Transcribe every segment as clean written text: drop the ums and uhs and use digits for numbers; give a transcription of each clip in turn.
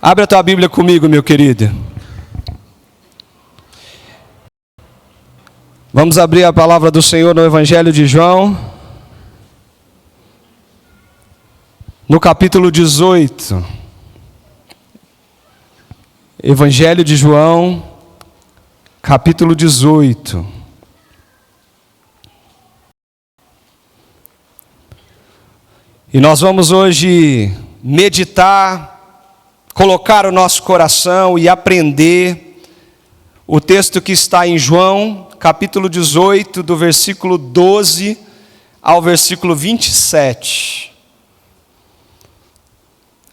Abre a tua Bíblia comigo, meu querido. Vamos abrir a palavra do Senhor no Evangelho de João, no capítulo 18. Evangelho de João, capítulo 18. E nós vamos hoje meditar, colocar o nosso coração e aprender o texto que está em João, capítulo 18, do versículo 12 ao versículo 27.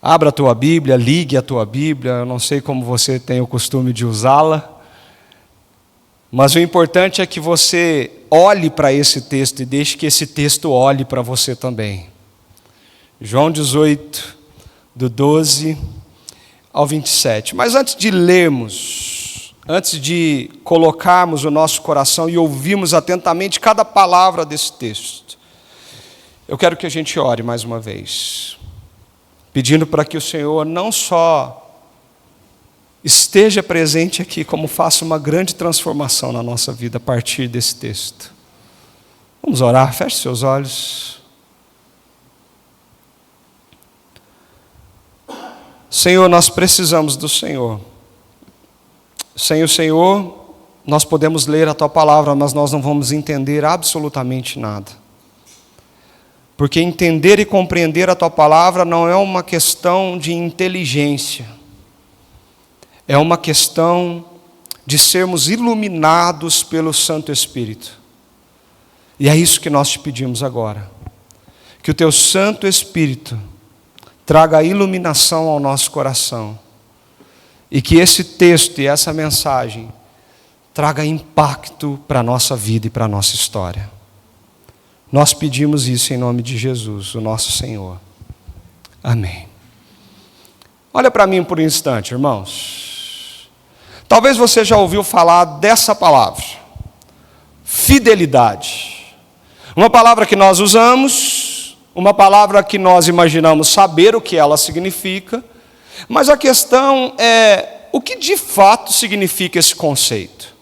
Abra a tua Bíblia, ligue a tua Bíblia, eu não sei como você tem o costume de usá-la, mas o importante é que você olhe para esse texto e deixe que esse texto olhe para você também. João 18, do 12 ao 27. Mas antes de lermos, antes de colocarmos o nosso coração e ouvirmos atentamente cada palavra desse texto, eu quero que a gente ore mais uma vez, pedindo para que o Senhor não só esteja presente aqui, como faça uma grande transformação na nossa vida a partir desse texto. Vamos orar, feche seus olhos. Senhor, nós precisamos do Senhor. Sem o Senhor, nós podemos ler a Tua palavra, mas nós não vamos entender absolutamente nada. Porque entender e compreender a Tua palavra não é uma questão de inteligência. É uma questão de sermos iluminados pelo Santo Espírito. E é isso que nós te pedimos agora. Que o Teu Santo Espírito traga iluminação ao nosso coração. E que esse texto e essa mensagem traga impacto para a nossa vida e para a nossa história. Nós pedimos isso em nome de Jesus, o nosso Senhor. Amém. Olha para mim por um instante, irmãos. Talvez você já ouviu falar dessa palavra. Fidelidade. Uma palavra que nós usamos, uma palavra que nós imaginamos saber o que ela significa, mas a questão é o que de fato significa esse conceito.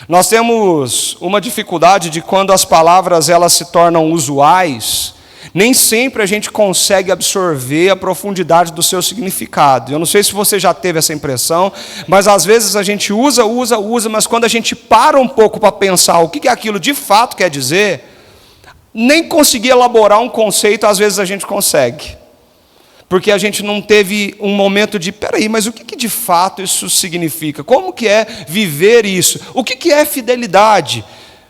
Nós temos uma dificuldade de quando as palavras elas se tornam usuais, nem sempre a gente consegue absorver a profundidade do seu significado. Eu não sei se você já teve essa impressão, mas às vezes a gente usa, mas quando a gente para um pouco para pensar o que aquilo de fato quer dizer, nem conseguir elaborar um conceito, às vezes a gente consegue. Porque a gente não teve um momento de, peraí, mas o que de fato isso significa? Como que é viver isso? O que é fidelidade?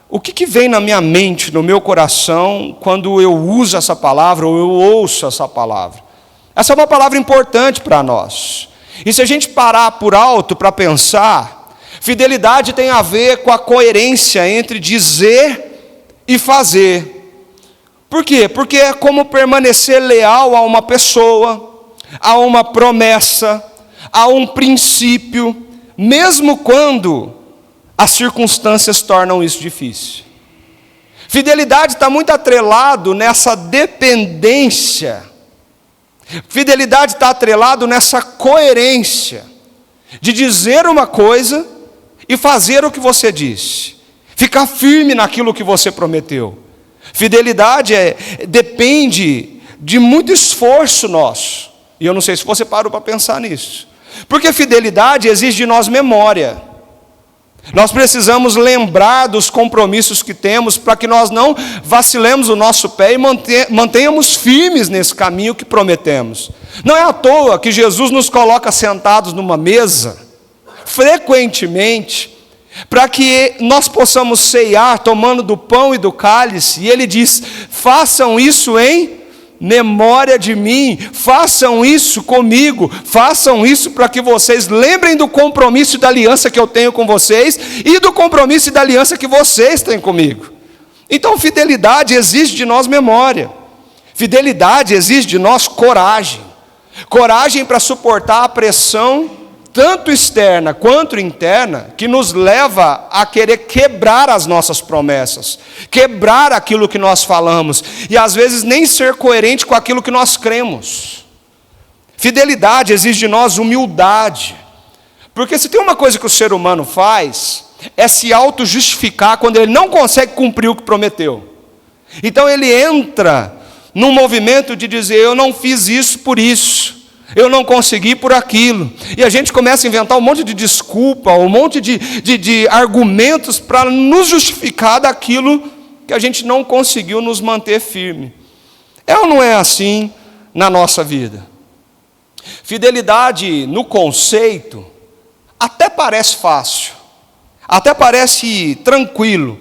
O que vem na minha mente, no meu coração, quando eu uso essa palavra ou eu ouço essa palavra? Essa é uma palavra importante para nós. E se a gente parar por alto para pensar, fidelidade tem a ver com a coerência entre dizer e fazer. Por quê? Porque é como permanecer leal a uma pessoa, a uma promessa, a um princípio, mesmo quando as circunstâncias tornam isso difícil. Fidelidade está muito atrelado nessa dependência. Fidelidade está atrelado nessa coerência de dizer uma coisa e fazer o que você disse. Ficar firme naquilo que você prometeu. Fidelidade depende de muito esforço nosso. E eu não sei se você parou para pensar nisso. Porque fidelidade exige de nós memória. Nós precisamos lembrar dos compromissos que temos para que nós não vacilemos o nosso pé e mantenhamos firmes nesse caminho que prometemos. Não é à toa que Jesus nos coloca sentados numa mesa, frequentemente, para que nós possamos ceiar tomando do pão e do cálice, e Ele diz, façam isso em memória de mim, façam isso comigo, façam isso para que vocês lembrem do compromisso e da aliança que eu tenho com vocês, e do compromisso e da aliança que vocês têm comigo. Então fidelidade exige de nós memória, fidelidade exige de nós coragem, coragem para suportar a pressão, tanto externa quanto interna, que nos leva a querer quebrar as nossas promessas, quebrar aquilo que nós falamos, e às vezes nem ser coerente com aquilo que nós cremos. Fidelidade exige de nós humildade. Porque se tem uma coisa que o ser humano faz, é se auto-justificar quando ele não consegue cumprir o que prometeu. Então ele entra num movimento de dizer, eu não fiz isso por isso, eu não consegui por aquilo. E a gente começa a inventar um monte de desculpa, um monte de argumentos para nos justificar daquilo que a gente não conseguiu nos manter firme. É ou não é assim na nossa vida? Fidelidade no conceito até parece fácil, até parece tranquilo,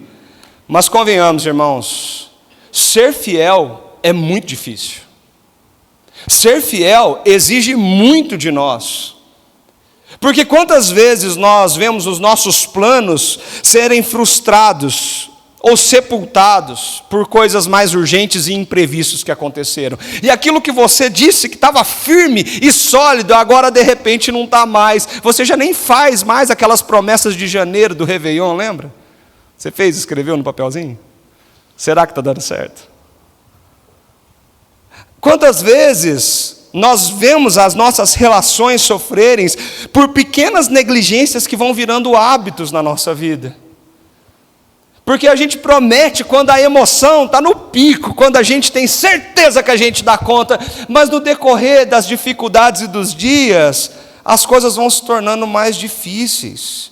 mas convenhamos, irmãos, ser fiel é muito difícil. Ser fiel exige muito de nós. Porque quantas vezes nós vemos os nossos planos serem frustrados ou sepultados por coisas mais urgentes e imprevistos que aconteceram. E aquilo que você disse que estava firme e sólido, agora de repente não está mais. Você já nem faz mais aquelas promessas de janeiro do Réveillon, lembra? Você fez, escreveu no papelzinho? Será que está dando certo? Quantas vezes nós vemos as nossas relações sofrerem por pequenas negligências que vão virando hábitos na nossa vida? Porque a gente promete quando a emoção está no pico, quando a gente tem certeza que a gente dá conta, mas no decorrer das dificuldades e dos dias, as coisas vão se tornando mais difíceis.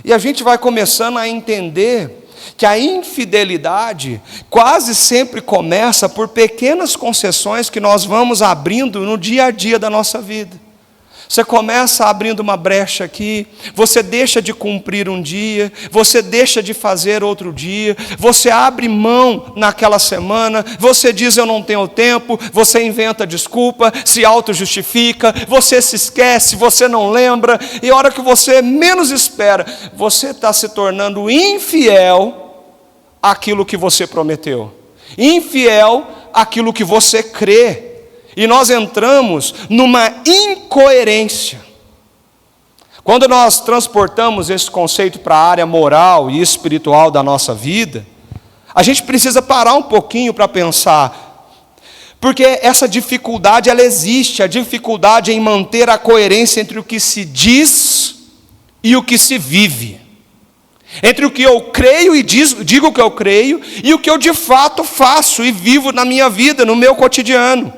E a gente vai começando a entender que a infidelidade quase sempre começa por pequenas concessões que nós vamos abrindo no dia a dia da nossa vida. Você começa abrindo uma brecha aqui, você deixa de cumprir um dia, você deixa de fazer outro dia, você abre mão naquela semana, você diz eu não tenho tempo, você inventa desculpa, se auto-justifica, você se esquece, você não lembra, e a hora que você menos espera, você está se tornando infiel àquilo que você prometeu, infiel àquilo que você crê. E nós entramos numa incoerência. Quando nós transportamos esse conceito para a área moral e espiritual da nossa vida, a gente precisa parar um pouquinho para pensar, porque essa dificuldade ela existe, a dificuldade em manter a coerência entre o que se diz e o que se vive. Entre o que eu creio e digo que eu creio, e o que eu de fato faço e vivo na minha vida, no meu cotidiano.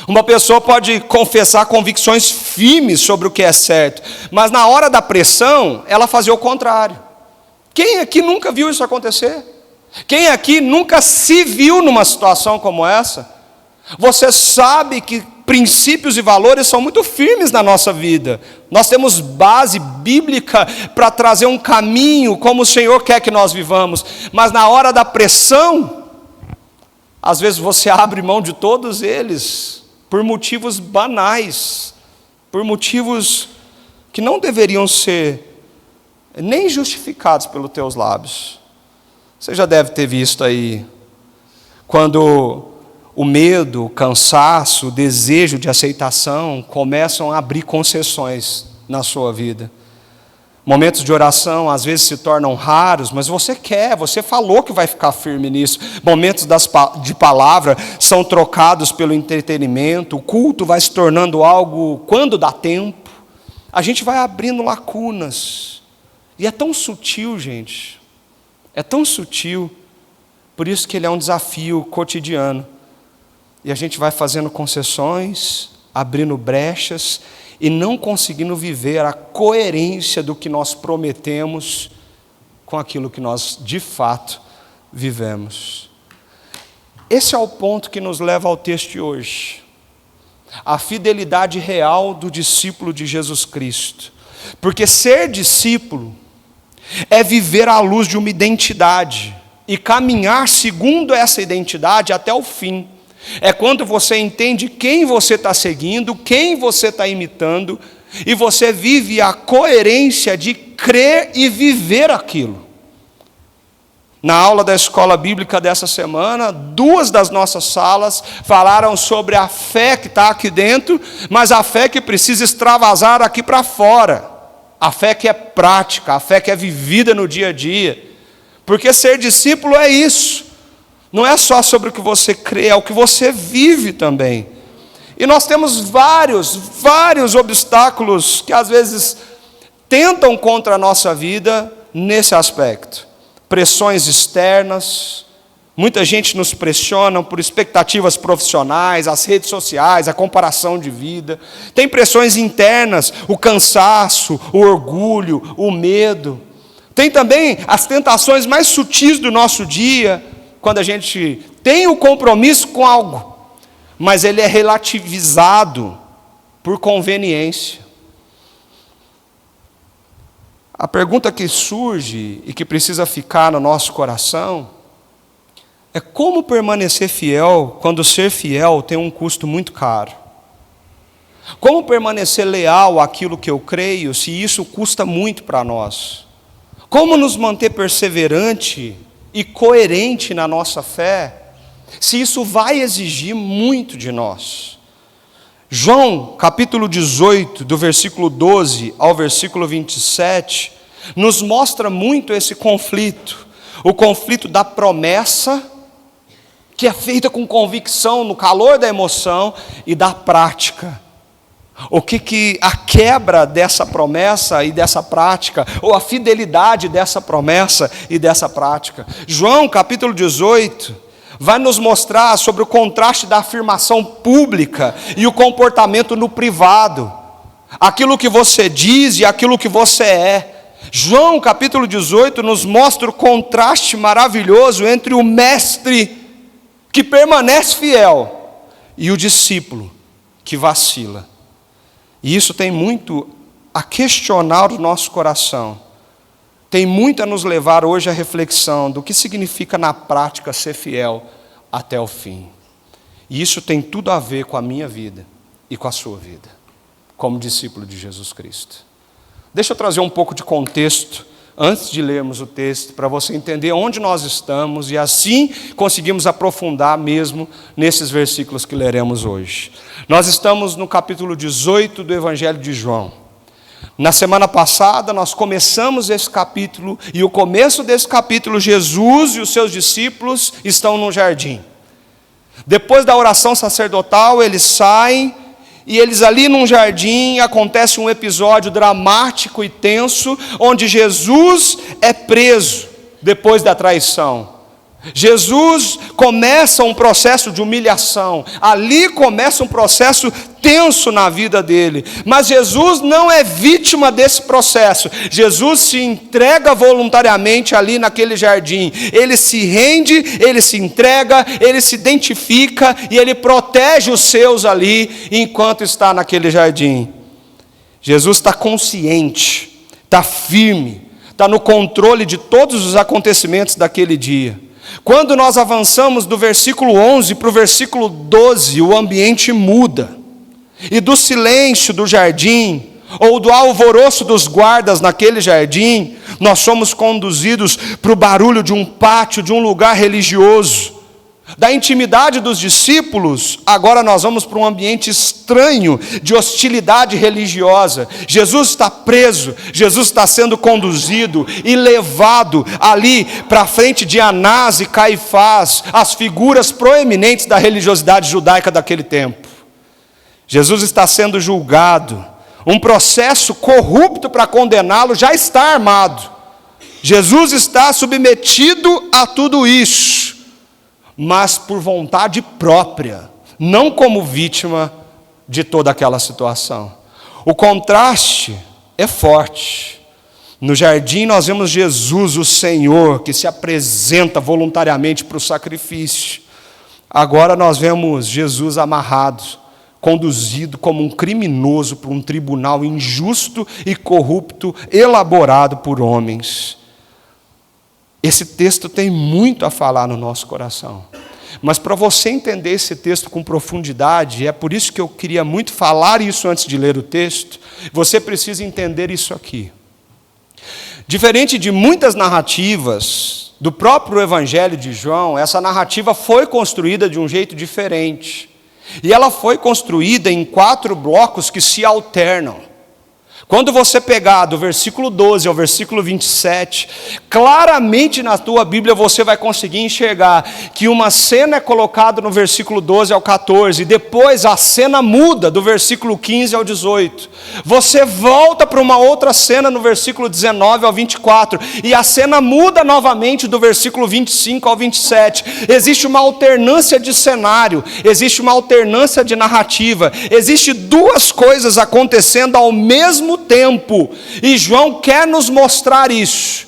Uma pessoa pode confessar convicções firmes sobre o que é certo, mas na hora da pressão, ela fazia o contrário. Quem aqui nunca viu isso acontecer? Quem aqui nunca se viu numa situação como essa? Você sabe que princípios e valores são muito firmes na nossa vida. Nós temos base bíblica para trazer um caminho como o Senhor quer que nós vivamos, mas na hora da pressão, às vezes você abre mão de todos eles, por motivos banais, por motivos que não deveriam ser nem justificados pelos teus lábios. Você já deve ter visto aí, quando o medo, o cansaço, o desejo de aceitação começam a abrir concessões na sua vida. Momentos de oração às vezes se tornam raros, mas você quer, você falou que vai ficar firme nisso. Momentos de palavra são trocados pelo entretenimento, o culto vai se tornando algo quando dá tempo. A gente vai abrindo lacunas. E é tão sutil, gente. É tão sutil. Por isso que ele é um desafio cotidiano. E a gente vai fazendo concessões, abrindo brechas, e não conseguindo viver a coerência do que nós prometemos com aquilo que nós de fato vivemos. Esse é o ponto que nos leva ao texto de hoje. A fidelidade real do discípulo de Jesus Cristo. Porque ser discípulo é viver à luz de uma identidade e caminhar segundo essa identidade até o fim. É quando você entende quem você está seguindo, quem você está imitando, e você vive a coerência de crer e viver aquilo. Na aula da escola bíblica dessa semana, 2 das nossas salas falaram sobre a fé que está aqui dentro, mas a fé que precisa extravasar aqui para fora. A fé que é prática, a fé que é vivida no dia a dia. Porque ser discípulo é isso. Não é só sobre o que você crê, é o que você vive também. E nós temos vários obstáculos que às vezes tentam contra a nossa vida nesse aspecto. Pressões externas, muita gente nos pressiona por expectativas profissionais, as redes sociais, a comparação de vida. Tem pressões internas, o cansaço, o orgulho, o medo. Tem também as tentações mais sutis do nosso dia, quando a gente tem o compromisso com algo, mas ele é relativizado por conveniência. A pergunta que surge e que precisa ficar no nosso coração é como permanecer fiel quando ser fiel tem um custo muito caro? Como permanecer leal àquilo que eu creio se isso custa muito para nós? Como nos manter perseverante e coerente na nossa fé se isso vai exigir muito de nós? João, capítulo 18, do versículo 12 ao versículo 27, nos mostra muito esse conflito. O conflito da promessa, que é feita com convicção, no calor da emoção, e da prática. O que a quebra dessa promessa e dessa prática, ou a fidelidade dessa promessa e dessa prática. João, capítulo 18, vai nos mostrar sobre o contraste da afirmação pública e o comportamento no privado. Aquilo que você diz e aquilo que você é. João, capítulo 18, nos mostra o contraste maravilhoso entre o mestre que permanece fiel e o discípulo que vacila. E isso tem muito a questionar o nosso coração. Tem muito a nos levar hoje à reflexão do que significa na prática ser fiel até o fim. E isso tem tudo a ver com a minha vida e com a sua vida, como discípulo de Jesus Cristo. Deixa eu trazer um pouco de contexto antes de lermos o texto, para você entender onde nós estamos e assim conseguimos aprofundar mesmo nesses versículos que leremos hoje. Nós estamos no capítulo 18 do Evangelho de João. Na semana passada nós começamos esse capítulo, e o começo desse capítulo, Jesus e os seus discípulos estão no jardim. Depois da oração sacerdotal, eles saem, e eles ali num jardim, acontece um episódio dramático e tenso, onde Jesus é preso depois da traição. Jesus começa um processo de humilhação, ali começa um processo tenso na vida dele, mas Jesus não é vítima desse processo. Jesus se entrega voluntariamente ali naquele jardim, ele se rende, ele se entrega, ele se identifica e ele protege os seus ali enquanto está naquele jardim. Jesus está consciente, está firme, está no controle de todos os acontecimentos daquele dia. Quando nós avançamos do versículo 11 para o versículo 12, o ambiente muda. E do silêncio do jardim, ou do alvoroço dos guardas naquele jardim, nós somos conduzidos para o barulho de um pátio, de um lugar religioso. Da intimidade dos discípulos, agora nós vamos para um ambiente estranho, de hostilidade religiosa. Jesus está preso, Jesus está sendo conduzido e levado ali para a frente de Anás e Caifás, as figuras proeminentes da religiosidade judaica daquele tempo. Jesus está sendo julgado, um processo corrupto para condená-lo já está armado. Jesus está submetido a tudo isso, mas por vontade própria, não como vítima de toda aquela situação. O contraste é forte. No jardim nós vemos Jesus, o Senhor, que se apresenta voluntariamente para o sacrifício. Agora nós vemos Jesus amarrado, conduzido como um criminoso para um tribunal injusto e corrupto, elaborado por homens. Esse texto tem muito a falar no nosso coração. Mas para você entender esse texto com profundidade, é por isso que eu queria muito falar isso antes de ler o texto, você precisa entender isso aqui. Diferente de muitas narrativas do próprio Evangelho de João, essa narrativa foi construída de um jeito diferente. E ela foi construída em 4 blocos que se alternam. Quando você pegar do versículo 12 ao versículo 27, claramente na tua Bíblia você vai conseguir enxergar que uma cena é colocada no versículo 12 ao 14, e depois a cena muda do versículo 15 ao 18. Você volta para uma outra cena no versículo 19 ao 24, e a cena muda novamente do versículo 25 ao 27. Existe uma alternância de cenário, existe uma alternância de narrativa, existe duas coisas acontecendo ao mesmo tempo, e João quer nos mostrar isso.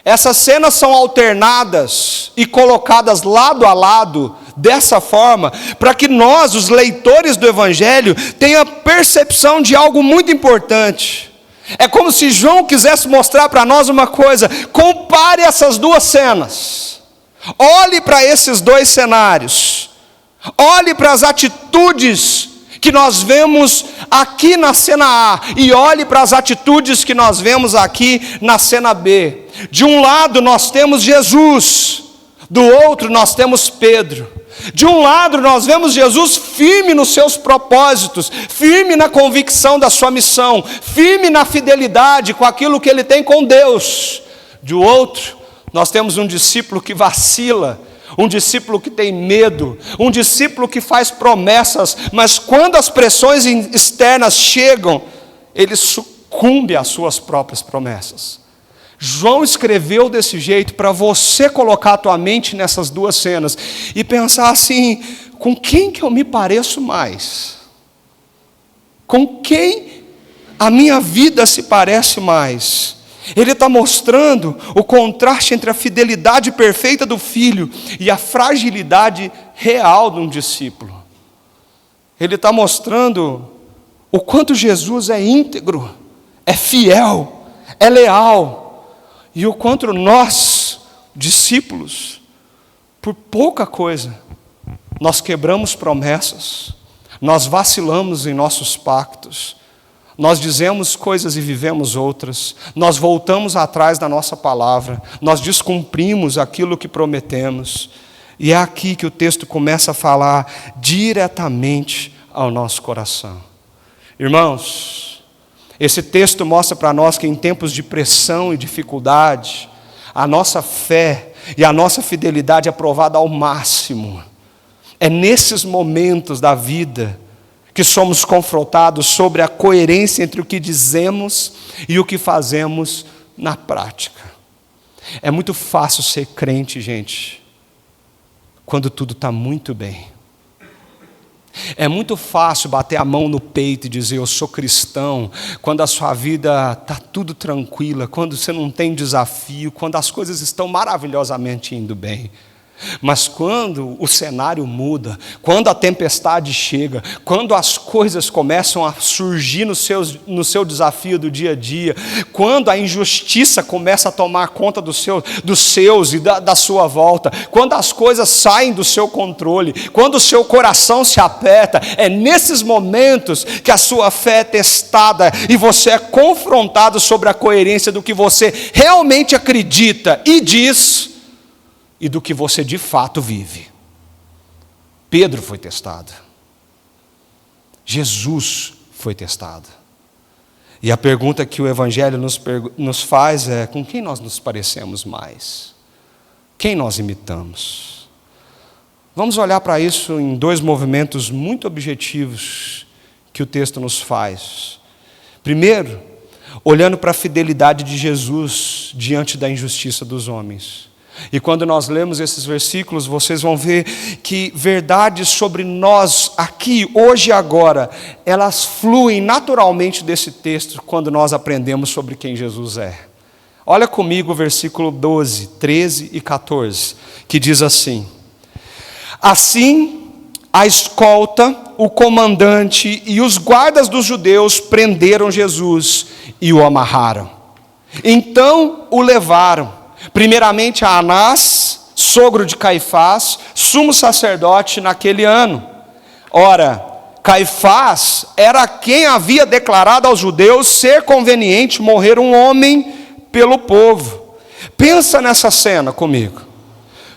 Essas cenas são alternadas e colocadas lado a lado dessa forma, para que nós, os leitores do Evangelho, tenham percepção de algo muito importante. É como se João quisesse mostrar para nós uma coisa: compare essas duas cenas, olhe para esses dois cenários, olhe para as atitudes que nós vemos aqui na cena A, e olhe para as atitudes que nós vemos aqui na cena B. De um lado nós temos Jesus, do outro nós temos Pedro. De um lado nós vemos Jesus firme nos seus propósitos, firme na convicção da sua missão, firme na fidelidade com aquilo que ele tem com Deus. Do outro nós temos um discípulo que vacila, um discípulo que tem medo, um discípulo que faz promessas, mas quando as pressões externas chegam, ele sucumbe às suas próprias promessas. João escreveu desse jeito para você colocar a tua mente nessas duas cenas e pensar assim: com quem que eu me pareço mais? Com quem a minha vida se parece mais? Ele está mostrando o contraste entre a fidelidade perfeita do filho e a fragilidade real de um discípulo. Ele está mostrando o quanto Jesus é íntegro, é fiel, é leal, e o quanto nós, discípulos, por pouca coisa, nós quebramos promessas, nós vacilamos em nossos pactos, nós dizemos coisas e vivemos outras, nós voltamos atrás da nossa palavra, nós descumprimos aquilo que prometemos, e é aqui que o texto começa a falar diretamente ao nosso coração. Irmãos, esse texto mostra para nós que em tempos de pressão e dificuldade, a nossa fé e a nossa fidelidade é provada ao máximo. É nesses momentos da vida que somos confrontados sobre a coerência entre o que dizemos e o que fazemos na prática. É muito fácil ser crente, gente, quando tudo está muito bem. É muito fácil bater a mão no peito e dizer: eu sou cristão, quando a sua vida está tudo tranquila, quando você não tem desafio, quando as coisas estão maravilhosamente indo bem. Mas quando o cenário muda, quando a tempestade chega, quando as coisas começam a surgir no seu desafio do dia a dia, quando a injustiça começa a tomar conta dos seus e da sua volta, quando as coisas saem do seu controle, quando o seu coração se aperta, é nesses momentos que a sua fé é testada e você é confrontado sobre a coerência do que você realmente acredita e diz e do que você de fato vive. Pedro foi testado. Jesus foi testado. E a pergunta que o Evangelho nos faz é: com quem nós nos parecemos mais? Quem nós imitamos? Vamos olhar para isso em dois movimentos muito objetivos que o texto nos faz. Primeiro, olhando para a fidelidade de Jesus diante da injustiça dos homens. E quando nós lemos esses versículos, vocês vão ver que verdades sobre nós aqui, hoje e agora, elas fluem naturalmente desse texto quando nós aprendemos sobre quem Jesus é. Olha comigo o versículo 12, 13 e 14, que diz assim: assim, a escolta, o comandante e os guardas dos judeus prenderam Jesus e o amarraram. Então o levaram primeiramente a Anás, sogro de Caifás, sumo sacerdote naquele ano. Ora, Caifás era quem havia declarado aos judeus ser conveniente morrer um homem pelo povo. Pensa nessa cena comigo.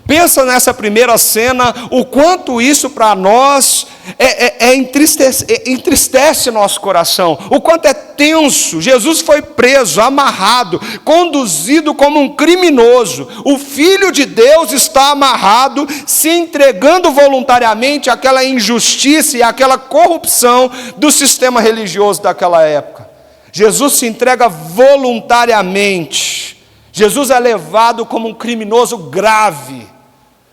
Pensa nessa primeira cena, o quanto isso para nós entristece nosso coração, o quanto é tenso. Jesus foi preso, amarrado, conduzido como um criminoso. O Filho de Deus está amarrado, se entregando voluntariamente àquela injustiça e àquela corrupção do sistema religioso daquela época. Jesus se entrega voluntariamente. Jesus é levado como um criminoso grave.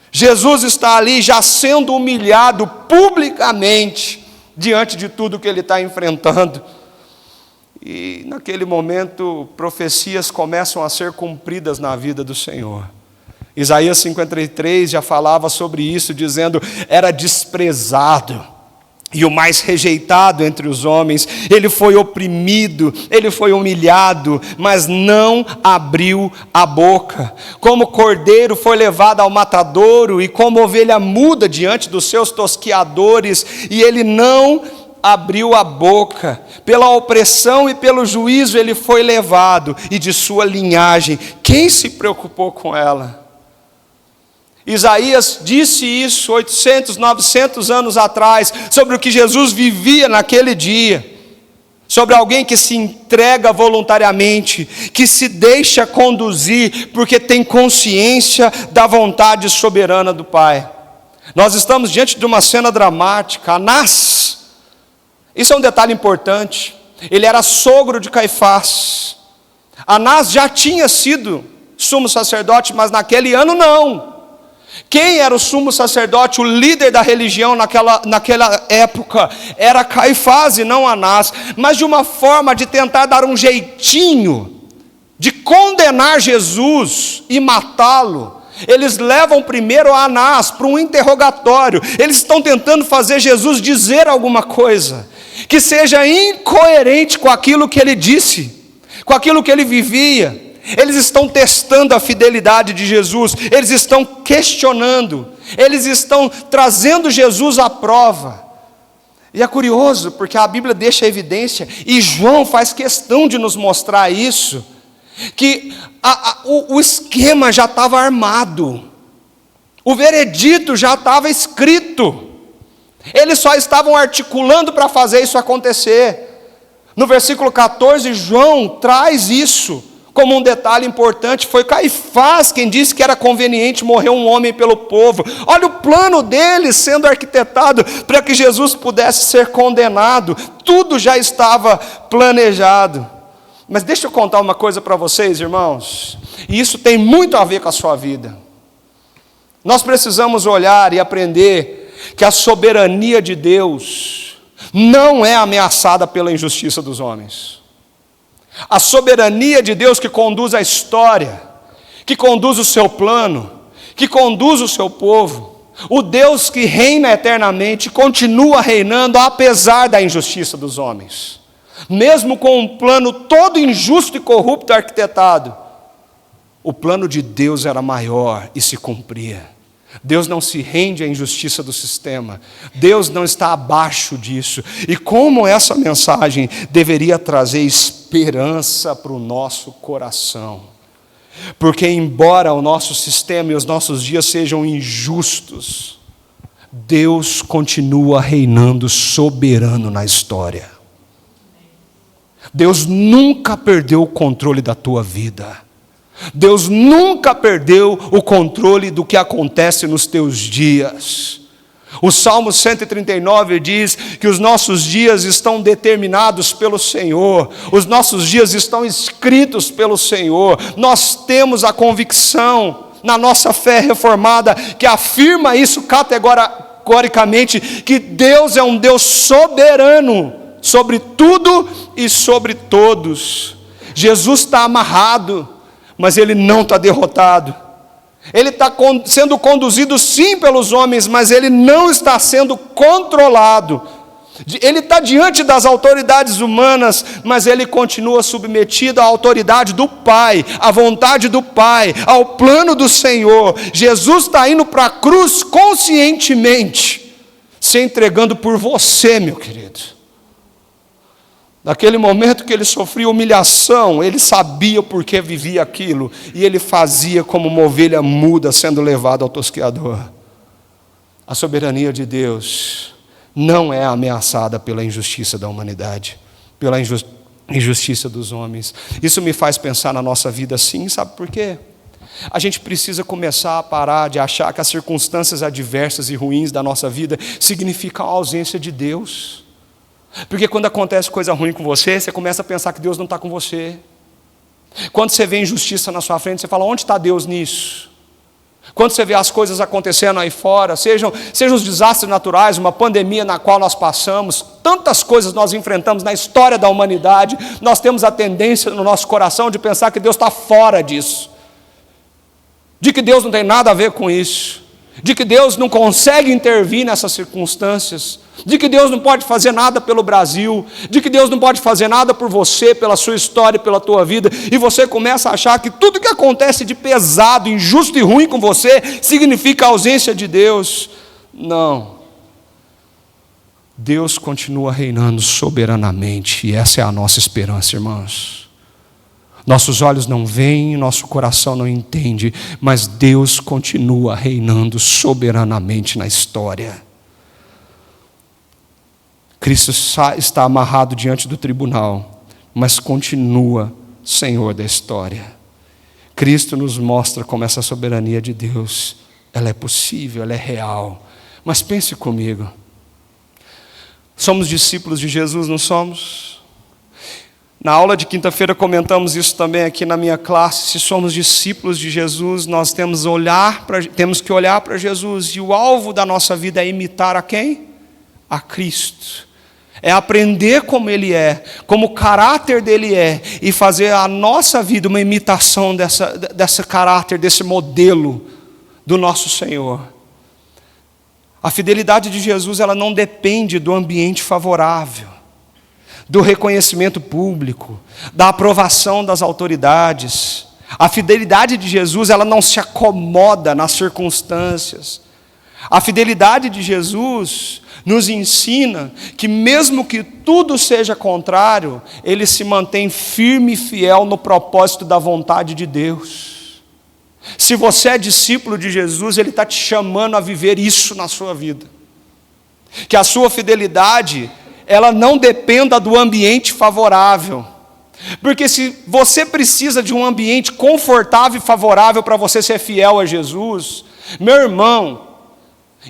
Jesus está ali já sendo humilhado publicamente diante de tudo que ele está enfrentando. E naquele momento, profecias começam a ser cumpridas na vida do Senhor. Isaías 53 já falava sobre isso, dizendo: era desprezado e o mais rejeitado entre os homens, ele foi oprimido, ele foi humilhado, mas não abriu a boca. Como cordeiro foi levado ao matadouro, e como ovelha muda diante dos seus tosquiadores, e ele não abriu a boca. Pela opressão e pelo juízo ele foi levado, e de sua linhagem, quem se preocupou com ela? Isaías disse isso 800, 900 anos atrás, sobre o que Jesus vivia naquele dia, sobre alguém que se entrega voluntariamente, que se deixa conduzir, porque tem consciência da vontade soberana do Pai. Nós estamos diante de uma cena dramática. Anás, isso é um detalhe importante, ele era sogro de Caifás. Anás já tinha sido sumo sacerdote, mas naquele ano não. Quem era o sumo sacerdote, o líder da religião naquela época? Era Caifás e não Anás. Mas de uma forma de tentar dar um jeitinho de condenar Jesus e matá-lo, eles levam primeiro a Anás para um interrogatório. Eles estão tentando fazer Jesus dizer alguma coisa que seja incoerente com aquilo que ele disse, com aquilo que ele vivia. Eles estão testando a fidelidade de Jesus, eles estão questionando, eles estão trazendo Jesus à prova. E é curioso, porque a Bíblia deixa a evidência, e João faz questão de nos mostrar isso, que o esquema já estava armado, o veredito já estava escrito, eles só estavam articulando para fazer isso acontecer. No versículo 14, João traz isso como um detalhe importante. Foi Caifás quem disse que era conveniente morrer um homem pelo povo. Olha o plano deles sendo arquitetado para que Jesus pudesse ser condenado. Tudo já estava planejado. Mas deixa eu contar uma coisa para vocês, irmãos, e isso tem muito a ver com a sua vida. Nós precisamos olhar e aprender que a soberania de Deus não é ameaçada pela injustiça dos homens. A soberania de Deus que conduz a história, que conduz o seu plano, que conduz o seu povo, o Deus que reina eternamente, continua reinando apesar da injustiça dos homens. Mesmo com um plano todo injusto e corrupto arquitetado, o plano de Deus era maior e se cumpria. Deus não se rende à injustiça do sistema, Deus não está abaixo disso. E como essa mensagem deveria trazer esperança para o nosso coração, porque embora o nosso sistema e os nossos dias sejam injustos, Deus continua reinando soberano na história. Deus nunca perdeu o controle da tua vida. Deus nunca perdeu o controle do que acontece nos teus dias. O Salmo 139 diz que os nossos dias estão determinados pelo Senhor, os nossos dias estão escritos pelo Senhor. Nós temos a convicção na nossa fé reformada que afirma isso categoricamente, que Deus é um Deus soberano sobre tudo e sobre todos. Jesus está amarrado, mas ele não está derrotado. Ele está sendo conduzido sim pelos homens, mas ele não está sendo controlado. Ele está diante das autoridades humanas, mas ele continua submetido à autoridade do Pai, à vontade do Pai, ao plano do Senhor. Jesus está indo para a cruz conscientemente, se entregando por você, meu querido. Naquele momento que ele sofria humilhação, ele sabia por que vivia aquilo, e ele fazia como uma ovelha muda sendo levada ao tosqueador. A soberania de Deus não é ameaçada pela injustiça da humanidade, pela injustiça dos homens. Isso me faz pensar na nossa vida assim, sabe por quê? A gente precisa começar a parar de achar que as circunstâncias adversas e ruins da nossa vida significam a ausência de Deus. Porque quando acontece coisa ruim com você, você começa a pensar que Deus não está com você. Quando você vê injustiça na sua frente, você fala, onde está Deus nisso? Quando você vê as coisas acontecendo aí fora, sejam os desastres naturais, uma pandemia na qual nós passamos, tantas coisas nós enfrentamos na história da humanidade, nós temos a tendência no nosso coração de pensar que Deus está fora disso, de que Deus não tem nada a ver com isso, de que Deus não consegue intervir nessas circunstâncias, de que Deus não pode fazer nada pelo Brasil, de que Deus não pode fazer nada por você, pela sua história, pela tua vida, e você começa a achar que tudo que acontece de pesado, injusto e ruim com você, significa a ausência de Deus. Não. Deus continua reinando soberanamente, e essa é a nossa esperança, irmãos. Nossos olhos não veem, nosso coração não entende, mas Deus continua reinando soberanamente na história. Cristo está amarrado diante do tribunal, mas continua Senhor da história. Cristo nos mostra como essa soberania de Deus, ela é possível, ela é real. Mas pense comigo, somos discípulos de Jesus, não somos? Na aula de quinta-feira comentamos isso também aqui na minha classe. Se somos discípulos de Jesus, nós temos que olhar para Jesus, e o alvo da nossa vida é imitar a quem? A Cristo. É aprender como Ele é, como o caráter dEle é, e fazer a nossa vida uma imitação desse caráter, desse modelo do nosso Senhor. A fidelidade de Jesus, ela não depende do ambiente favorável, do reconhecimento público, da aprovação das autoridades. A fidelidade de Jesus, ela não se acomoda nas circunstâncias. A fidelidade de Jesus nos ensina que mesmo que tudo seja contrário, Ele se mantém firme e fiel no propósito da vontade de Deus. Se você é discípulo de Jesus, Ele está te chamando a viver isso na sua vida. Que a sua fidelidade, ela não dependa do ambiente favorável. Porque se você precisa de um ambiente confortável e favorável para você ser fiel a Jesus, meu irmão,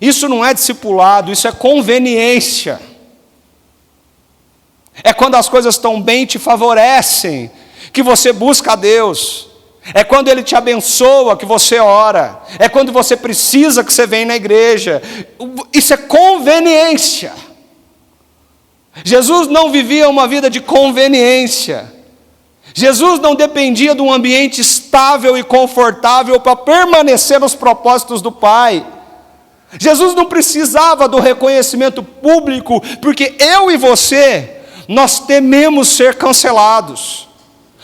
isso não é discipulado, isso é conveniência. É quando as coisas estão bem e te favorecem, que você busca a Deus. É quando Ele te abençoa que você ora. É quando você precisa que você vem na igreja. Isso é conveniência. Jesus não vivia uma vida de conveniência. Jesus não dependia de um ambiente estável e confortável para permanecer nos propósitos do Pai. Jesus não precisava do reconhecimento público, porque eu e você, nós tememos ser cancelados,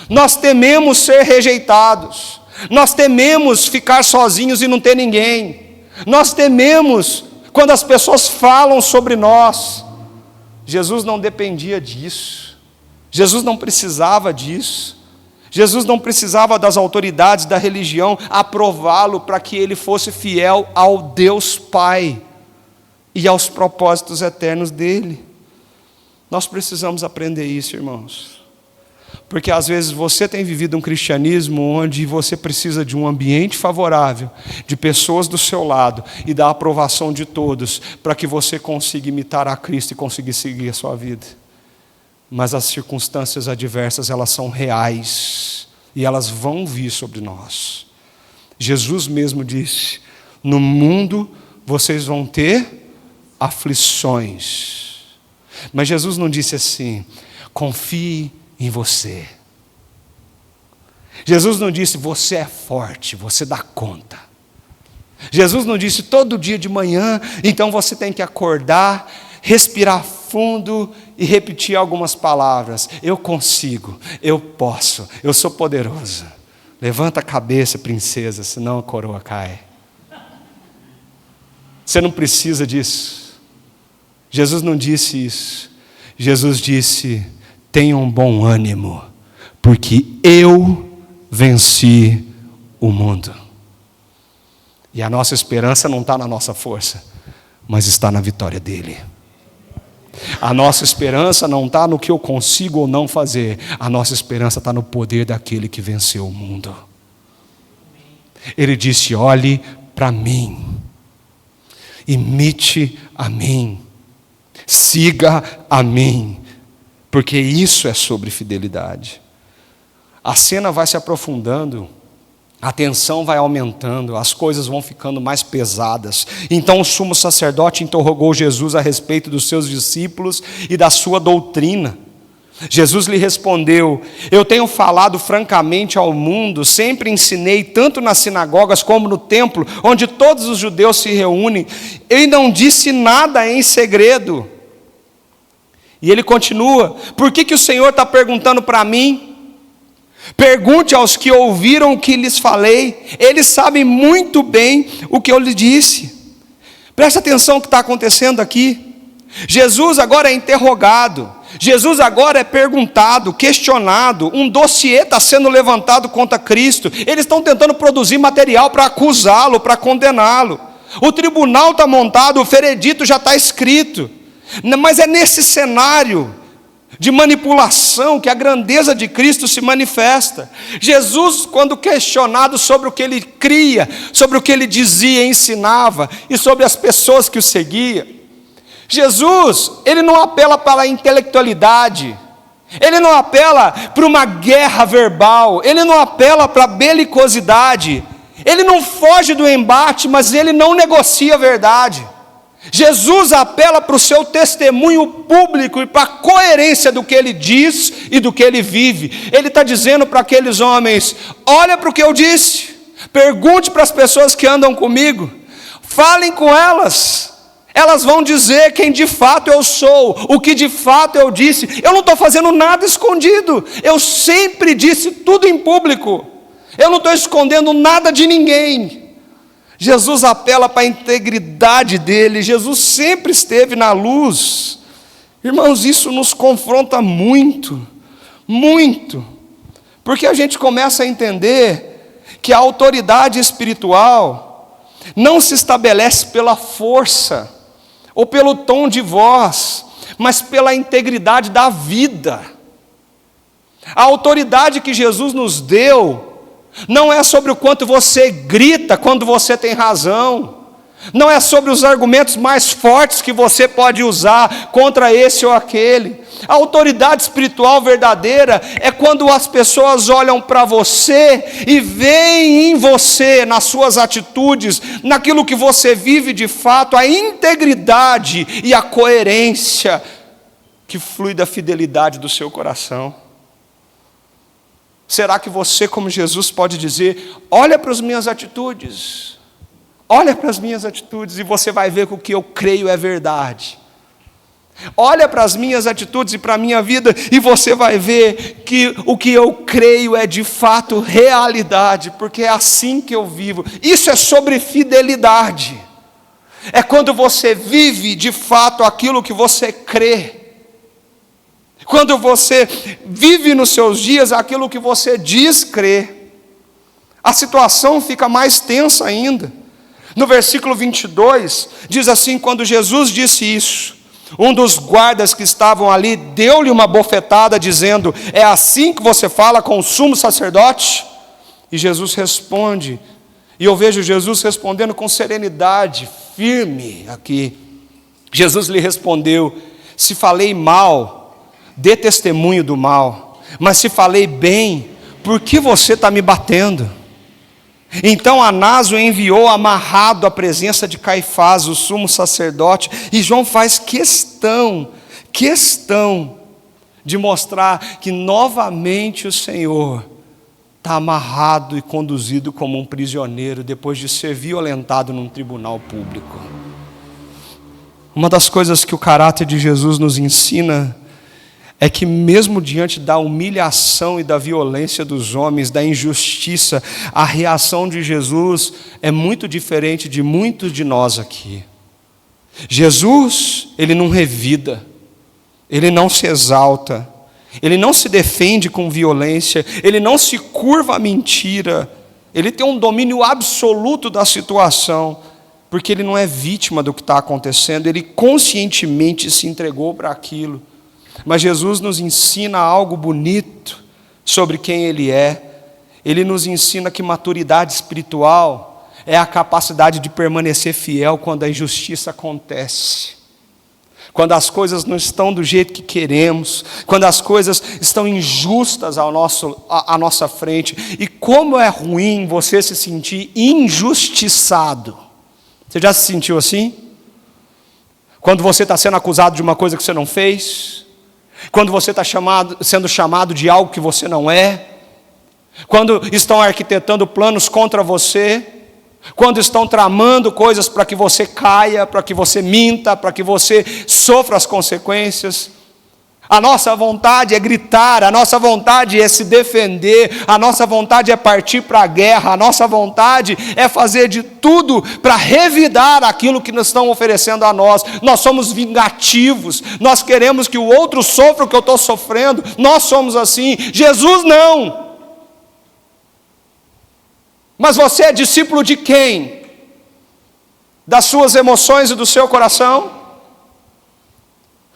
nós tememos ser rejeitados, nós tememos ficar sozinhos e não ter ninguém, nós tememos quando as pessoas falam sobre nós. Jesus não dependia disso, Jesus não precisava disso. Jesus não precisava das autoridades da religião aprová-lo para que ele fosse fiel ao Deus Pai e aos propósitos eternos dele. Nós precisamos aprender isso, irmãos. Porque às vezes você tem vivido um cristianismo onde você precisa de um ambiente favorável, de pessoas do seu lado e da aprovação de todos, para que você consiga imitar a Cristo e conseguir seguir a sua vida. Mas as circunstâncias adversas, elas são reais e elas vão vir sobre nós. Jesus mesmo disse: no mundo vocês vão ter aflições. Mas Jesus não disse assim: confie em você. Jesus não disse: você é forte, você dá conta. Jesus não disse: todo dia de manhã, então você tem que acordar, respirar fundo e repetir algumas palavras. Eu consigo, eu posso, eu sou poderoso. Levanta a cabeça, princesa, senão a coroa cai. Você não precisa disso. Jesus não disse isso. Jesus disse: tenham bom ânimo, porque eu venci o mundo. E a nossa esperança não está na nossa força, mas está na vitória dele. A nossa esperança não está no que eu consigo ou não fazer. A nossa esperança está no poder daquele que venceu o mundo. Ele disse: olhe para mim, imite a mim, siga a mim, porque isso é sobre fidelidade. A cena vai se aprofundando, a tensão vai aumentando, as coisas vão ficando mais pesadas. Então o sumo sacerdote interrogou Jesus a respeito dos seus discípulos e da sua doutrina. Jesus lhe respondeu: eu tenho falado francamente ao mundo, sempre ensinei, tanto nas sinagogas como no templo, onde todos os judeus se reúnem. Eu não disse nada em segredo. E ele continua: por que o Senhor está perguntando para mim? Pergunte aos que ouviram o que lhes falei, eles sabem muito bem o que eu lhes disse. Presta atenção no que está acontecendo aqui. Jesus agora é interrogado, Jesus agora é perguntado, questionado, um dossiê está sendo levantado contra Cristo. Eles estão tentando produzir material para acusá-lo, para condená-lo. O tribunal está montado, o veredito já está escrito. Mas é nesse cenário de manipulação que a grandeza de Cristo se manifesta. Jesus, quando questionado sobre o que ele cria, sobre o que ele dizia, ensinava, e sobre as pessoas que o seguiam, Jesus, ele não apela para a intelectualidade, ele não apela para uma guerra verbal, ele não apela para a belicosidade, ele não foge do embate, mas ele não negocia a verdade. Jesus apela para o seu testemunho público e para a coerência do que ele diz e do que ele vive. Ele está dizendo para aqueles homens: olha para o que eu disse, pergunte para as pessoas que andam comigo, falem com elas, elas vão dizer quem de fato eu sou, o que de fato eu disse. Eu não estou fazendo nada escondido, eu sempre disse tudo em público, eu não estou escondendo nada de ninguém. Jesus apela para a integridade dele, Jesus sempre esteve na luz. Irmãos, isso nos confronta muito, muito, porque a gente começa a entender que a autoridade espiritual não se estabelece pela força, ou pelo tom de voz, mas pela integridade da vida. A autoridade que Jesus nos deu não é sobre o quanto você grita quando você tem razão, não é sobre os argumentos mais fortes que você pode usar contra esse ou aquele. A autoridade espiritual verdadeira é quando as pessoas olham para você e veem em você, nas suas atitudes, naquilo que você vive de fato, a integridade e a coerência que flui da fidelidade do seu coração. Será que você, como Jesus, pode dizer: olha para as minhas atitudes, olha para as minhas atitudes e você vai ver que o que eu creio é verdade. Olha para as minhas atitudes e para a minha vida e você vai ver que o que eu creio é de fato realidade, porque é assim que eu vivo. Isso é sobre fidelidade. É quando você vive de fato aquilo que você crê. Quando você vive nos seus dias aquilo que você diz crer, a situação fica mais tensa ainda. No versículo 22, diz assim: quando Jesus disse isso, um dos guardas que estavam ali deu-lhe uma bofetada, dizendo: é assim que você fala com o sumo sacerdote? E Jesus responde, e eu vejo Jesus respondendo com serenidade, firme aqui. Jesus lhe respondeu: se falei mal, dê testemunho do mal, mas se falei bem, por que você está me batendo? Então Anás o enviou amarrado à presença de Caifás, o sumo sacerdote, e João faz questão de mostrar que novamente o Senhor está amarrado e conduzido como um prisioneiro, depois de ser violentado num tribunal público. Uma das coisas que o caráter de Jesus nos ensina é que mesmo diante da humilhação e da violência dos homens, da injustiça, a reação de Jesus é muito diferente de muitos de nós aqui. Jesus, ele não revida, ele não se exalta, ele não se defende com violência, ele não se curva à mentira, ele tem um domínio absoluto da situação, porque ele não é vítima do que está acontecendo, ele conscientemente se entregou para aquilo. Mas Jesus nos ensina algo bonito sobre quem ele é. Ele nos ensina que maturidade espiritual é a capacidade de permanecer fiel quando a injustiça acontece. Quando as coisas não estão do jeito que queremos, quando as coisas estão injustas à nossa frente. E como é ruim você se sentir injustiçado. Você já se sentiu assim? Quando você está sendo acusado de uma coisa que você não fez? Quando você está sendo chamado de algo que você não é? Quando estão arquitetando planos contra você? Quando estão tramando coisas para que você caia, para que você minta, para que você sofra as consequências? A nossa vontade é gritar, a nossa vontade é se defender, a nossa vontade é partir para a guerra, a nossa vontade é fazer de tudo para revidar aquilo que nos estão oferecendo a nós. Nós somos vingativos, nós queremos que o outro sofra o que eu estou sofrendo, nós somos assim. Jesus não. Mas você é discípulo de quem? Das suas emoções e do seu coração?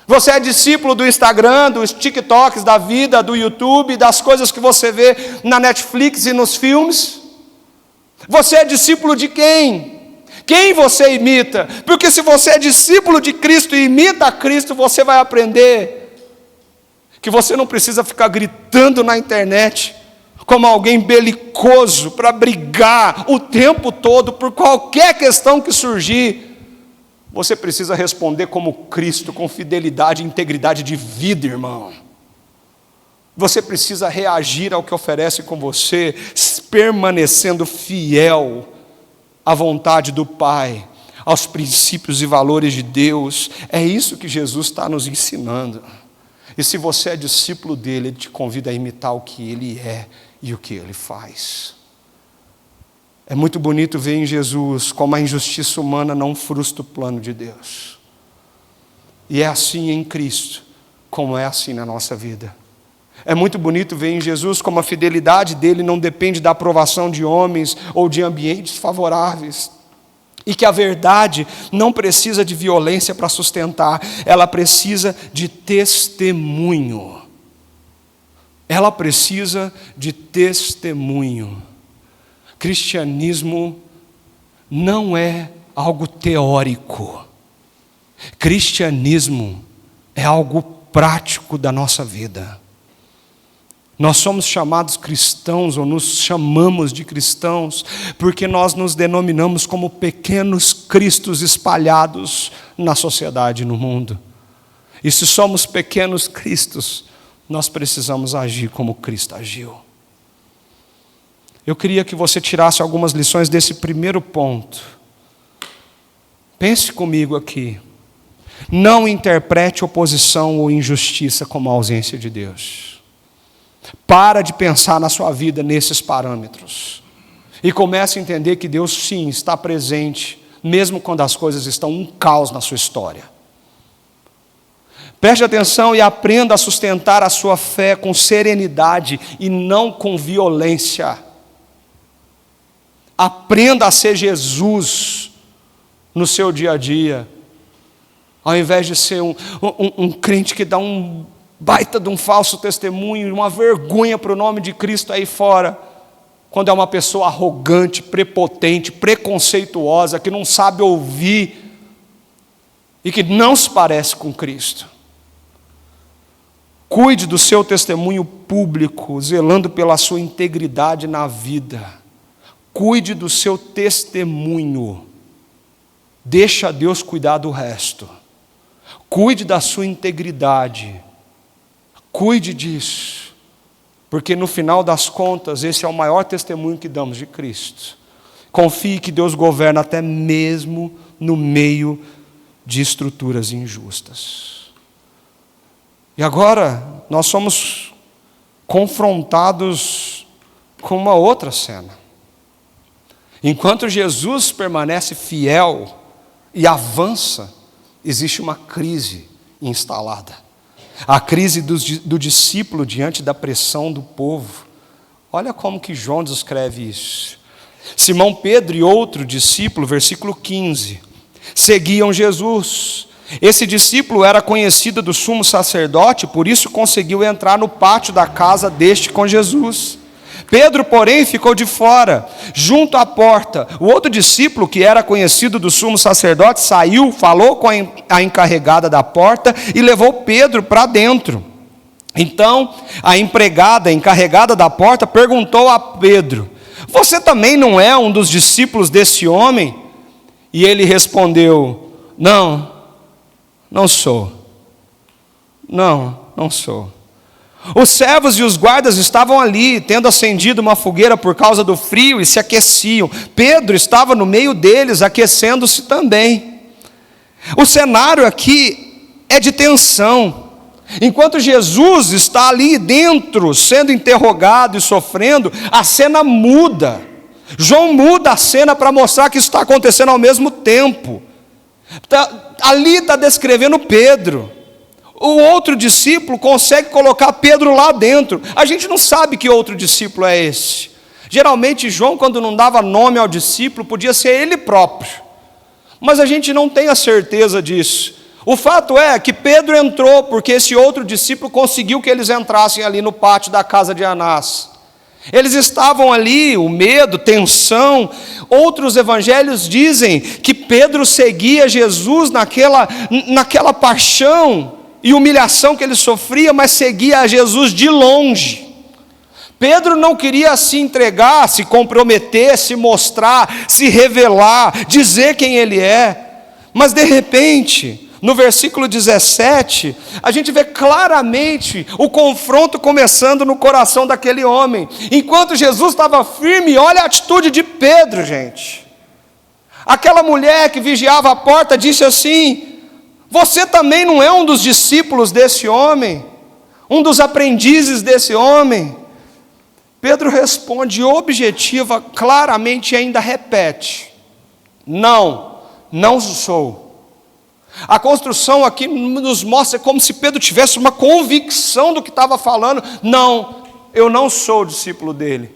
Você é discípulo do Instagram, dos TikToks da vida, do YouTube, das coisas que você vê na Netflix e nos filmes? Você é discípulo de quem? Quem você imita? Porque se você é discípulo de Cristo e imita a Cristo, você vai aprender que você não precisa ficar gritando na internet como alguém belicoso para brigar o tempo todo por qualquer questão que surgir. Você precisa responder como Cristo, com fidelidade e integridade de vida, irmão. Você precisa reagir ao que oferece com você, permanecendo fiel à vontade do Pai, aos princípios e valores de Deus. É isso que Jesus está nos ensinando. E se você é discípulo dele, ele te convida a imitar o que ele é e o que ele faz. É muito bonito ver em Jesus como a injustiça humana não frustra o plano de Deus. E é assim em Cristo, como é assim na nossa vida. É muito bonito ver em Jesus como a fidelidade dele não depende da aprovação de homens ou de ambientes favoráveis. E que a verdade não precisa de violência para sustentar, ela precisa de testemunho. Ela precisa de testemunho. Cristianismo não é algo teórico. Cristianismo é algo prático da nossa vida. Nós somos chamados cristãos, ou nos chamamos de cristãos, porque nós nos denominamos como pequenos cristos espalhados na sociedade e no mundo. E se somos pequenos cristos, nós precisamos agir como Cristo agiu. Eu queria que você tirasse algumas lições desse primeiro ponto. Pense comigo aqui. Não interprete oposição ou injustiça como ausência de Deus. Para de pensar na sua vida nesses parâmetros. E comece a entender que Deus sim está presente, mesmo quando as coisas estão um caos na sua história. Preste atenção e aprenda a sustentar a sua fé com serenidade e não com violência. Aprenda a ser Jesus no seu dia a dia, ao invés de ser um crente que dá um baita de um falso testemunho, uma vergonha para o nome de Cristo aí fora, quando é uma pessoa arrogante, prepotente, preconceituosa, que não sabe ouvir e que não se parece com Cristo. Cuide do seu testemunho público, zelando pela sua integridade na vida. Cuide do seu testemunho. Deixa Deus cuidar do resto. Cuide da sua integridade. Cuide disso. Porque no final das contas, esse é o maior testemunho que damos de Cristo. Confie que Deus governa até mesmo no meio de estruturas injustas. E agora, nós somos confrontados com uma outra cena. Enquanto Jesus permanece fiel e avança, existe uma crise instalada. A crise do discípulo diante da pressão do povo. Olha como que João descreve isso. Simão Pedro e outro discípulo, versículo 15, seguiam Jesus. Esse discípulo era conhecido do sumo sacerdote, por isso conseguiu entrar no pátio da casa deste com Jesus. Pedro, porém, ficou de fora, junto à porta. O outro discípulo, que era conhecido do sumo sacerdote, saiu, falou com a encarregada da porta e levou Pedro para dentro. Então, a empregada encarregada da porta perguntou a Pedro: você também não é um dos discípulos desse homem? E ele respondeu: não sou. Não sou. Os servos e os guardas estavam ali, tendo acendido uma fogueira por causa do frio, e se aqueciam. Pedro estava no meio deles, aquecendo-se também. O cenário aqui é de tensão. Enquanto Jesus está ali dentro, sendo interrogado e sofrendo, a cena muda. João muda a cena para mostrar que isso está acontecendo ao mesmo tempo. Ali está descrevendo Pedro. O outro discípulo consegue colocar Pedro lá dentro. A gente não sabe que outro discípulo é esse. Geralmente João, quando não dava nome ao discípulo, podia ser ele próprio. Mas a gente não tem a certeza disso. O fato é que Pedro entrou porque esse outro discípulo conseguiu que eles entrassem ali no pátio da casa de Anás. Eles estavam ali, o medo, tensão. Outros evangelhos dizem que Pedro seguia Jesus naquela paixão e humilhação que ele sofria, mas seguia a Jesus de longe. Pedro não queria se entregar, se comprometer, se mostrar, se revelar, dizer quem ele é. Mas de repente, no versículo 17, a gente vê claramente o confronto começando no coração daquele homem. Enquanto Jesus estava firme, olha a atitude de Pedro, gente. Aquela mulher que vigiava a porta disse assim: você também não é um dos discípulos desse homem? Um dos aprendizes desse homem? Pedro responde, objetiva, claramente, e ainda repete: não sou. A construção aqui nos mostra como se Pedro tivesse uma convicção do que estava falando. Não, eu não sou discípulo dele.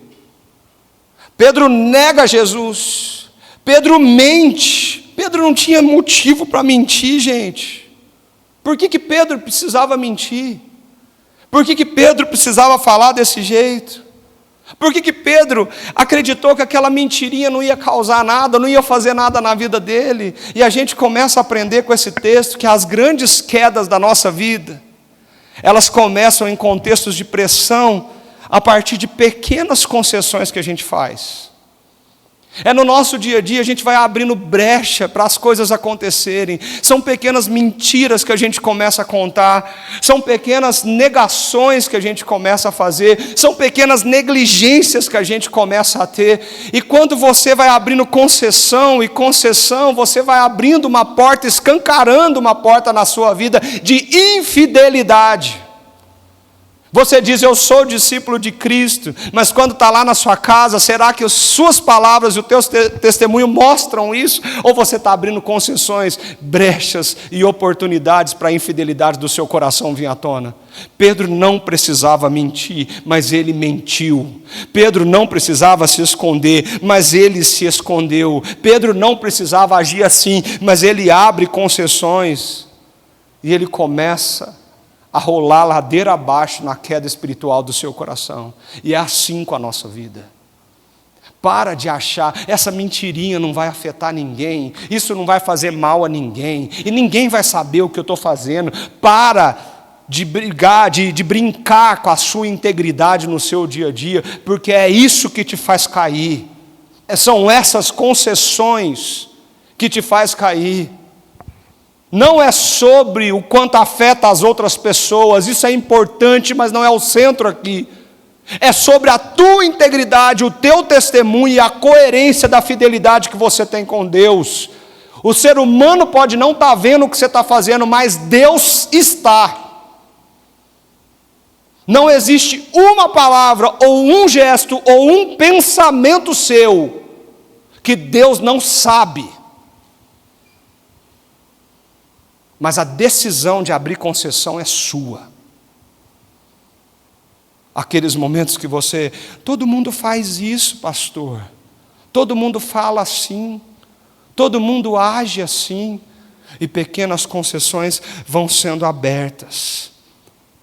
Pedro nega Jesus. Pedro mente. Pedro não tinha motivo para mentir, gente. Por que Pedro precisava mentir? Por que Pedro precisava falar desse jeito? Por que Pedro acreditou que aquela mentirinha não ia causar nada, não ia fazer nada na vida dele? E a gente começa a aprender com esse texto que as grandes quedas da nossa vida, elas começam em contextos de pressão, a partir de pequenas concessões que a gente faz. É no nosso dia a dia, a gente vai abrindo brecha para as coisas acontecerem. São pequenas mentiras que a gente começa a contar, são pequenas negações que a gente começa a fazer, são pequenas negligências que a gente começa a ter. E quando você vai abrindo concessão, você vai abrindo uma porta, escancarando uma porta na sua vida de infidelidade. Você diz, eu sou discípulo de Cristo, mas quando está lá na sua casa, será que as suas palavras e o teu testemunho mostram isso? Ou você está abrindo concessões, brechas e oportunidades para a infidelidade do seu coração vir à tona? Pedro não precisava mentir, mas ele mentiu. Pedro não precisava se esconder, mas ele se escondeu. Pedro não precisava agir assim, mas ele abre concessões. E ele começa a rolar ladeira abaixo na queda espiritual do seu coração. E é assim com a nossa vida. Para de achar, essa mentirinha não vai afetar ninguém, isso não vai fazer mal a ninguém, e ninguém vai saber o que eu estou fazendo. Para de brigar, de brincar com a sua integridade no seu dia a dia, porque é isso que te faz cair. São essas concessões que te faz cair. Não é sobre o quanto afeta as outras pessoas, isso é importante, mas não é o centro aqui. É sobre a tua integridade, o teu testemunho e a coerência da fidelidade que você tem com Deus. O ser humano pode não estar vendo o que você está fazendo, mas Deus está. Não existe uma palavra, ou um gesto, ou um pensamento seu, que Deus não sabe. Mas a decisão de abrir concessão é sua. Aqueles momentos que todo mundo faz isso, pastor. Todo mundo fala assim, todo mundo age assim, e pequenas concessões vão sendo abertas,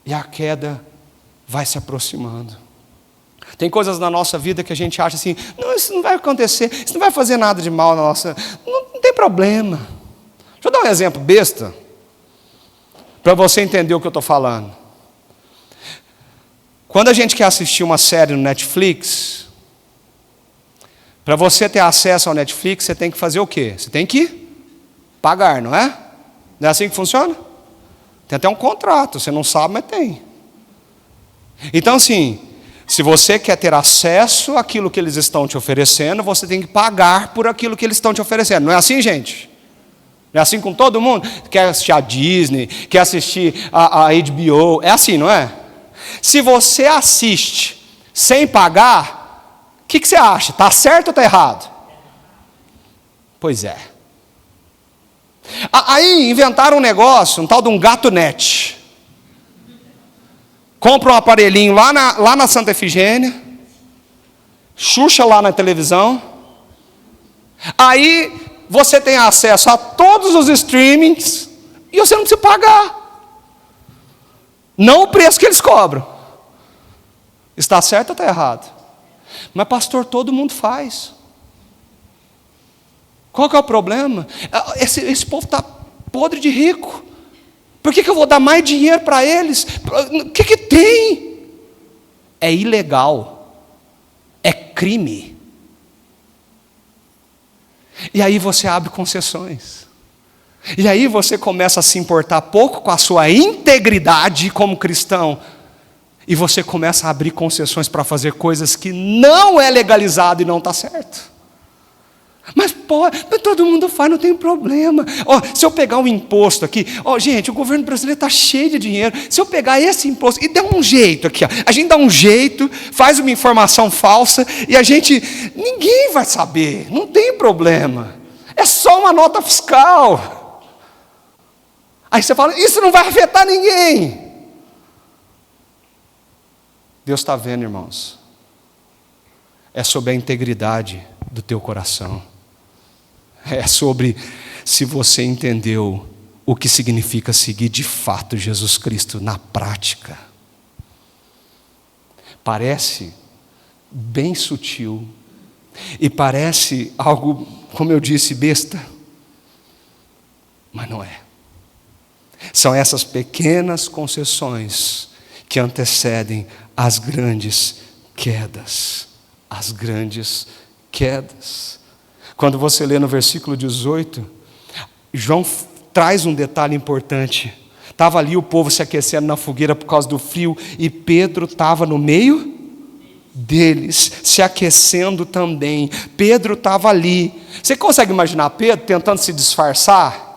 e a queda vai se aproximando. Tem coisas na nossa vida que a gente acha assim, não, isso não vai acontecer, isso não vai fazer nada de mal na nossa, não tem problema. Deixa eu dar um exemplo besta, para você entender o que eu estou falando. Quando a gente quer assistir uma série no Netflix, para você ter acesso ao Netflix, você tem que fazer o quê? Você tem que pagar, não é? Não é assim que funciona? Tem até um contrato, você não sabe, mas tem. Então assim, se você quer ter acesso àquilo que eles estão te oferecendo, você tem que pagar por aquilo que eles estão te oferecendo. Não é assim, gente? Não é assim com todo mundo? Quer assistir a Disney, quer assistir a HBO, é assim, não é? Se você assiste sem pagar, o que você acha? Está certo ou está errado? Pois é. Aí inventaram um negócio, um tal de um gato-net. Compra um aparelhinho lá na Santa Efigênia, Xuxa lá na televisão, aí você tem acesso a todos os streamings, e você não precisa pagar. Não o preço que eles cobram. Está certo ou está errado? Mas pastor, todo mundo faz. Qual que é o problema? Esse povo está podre de rico. Por que eu vou dar mais dinheiro para eles? O que tem? É ilegal. É crime. E aí você abre concessões. E aí você começa a se importar pouco com a sua integridade como cristão. E você começa a abrir concessões para fazer coisas que não é legalizado e não está certo. Mas pode, todo mundo faz, não tem problema. Se eu pegar um imposto aqui, gente, o governo brasileiro está cheio de dinheiro. Se eu pegar esse imposto e der um jeito aqui, a gente dá um jeito, faz uma informação falsa e ninguém vai saber, não tem problema. É só uma nota fiscal. Aí você fala, isso não vai afetar ninguém. Deus está vendo, irmãos. É sobre a integridade do teu coração. É sobre se você entendeu o que significa seguir de fato Jesus Cristo na prática. Parece bem sutil e parece algo, como eu disse, besta, mas não é. São essas pequenas concessões que antecedem as grandes quedas. As grandes quedas. Quando você lê no versículo 18, João traz um detalhe importante. Estava ali o povo se aquecendo na fogueira por causa do frio, e Pedro estava no meio deles, se aquecendo também. Pedro estava ali. Você consegue imaginar Pedro tentando se disfarçar?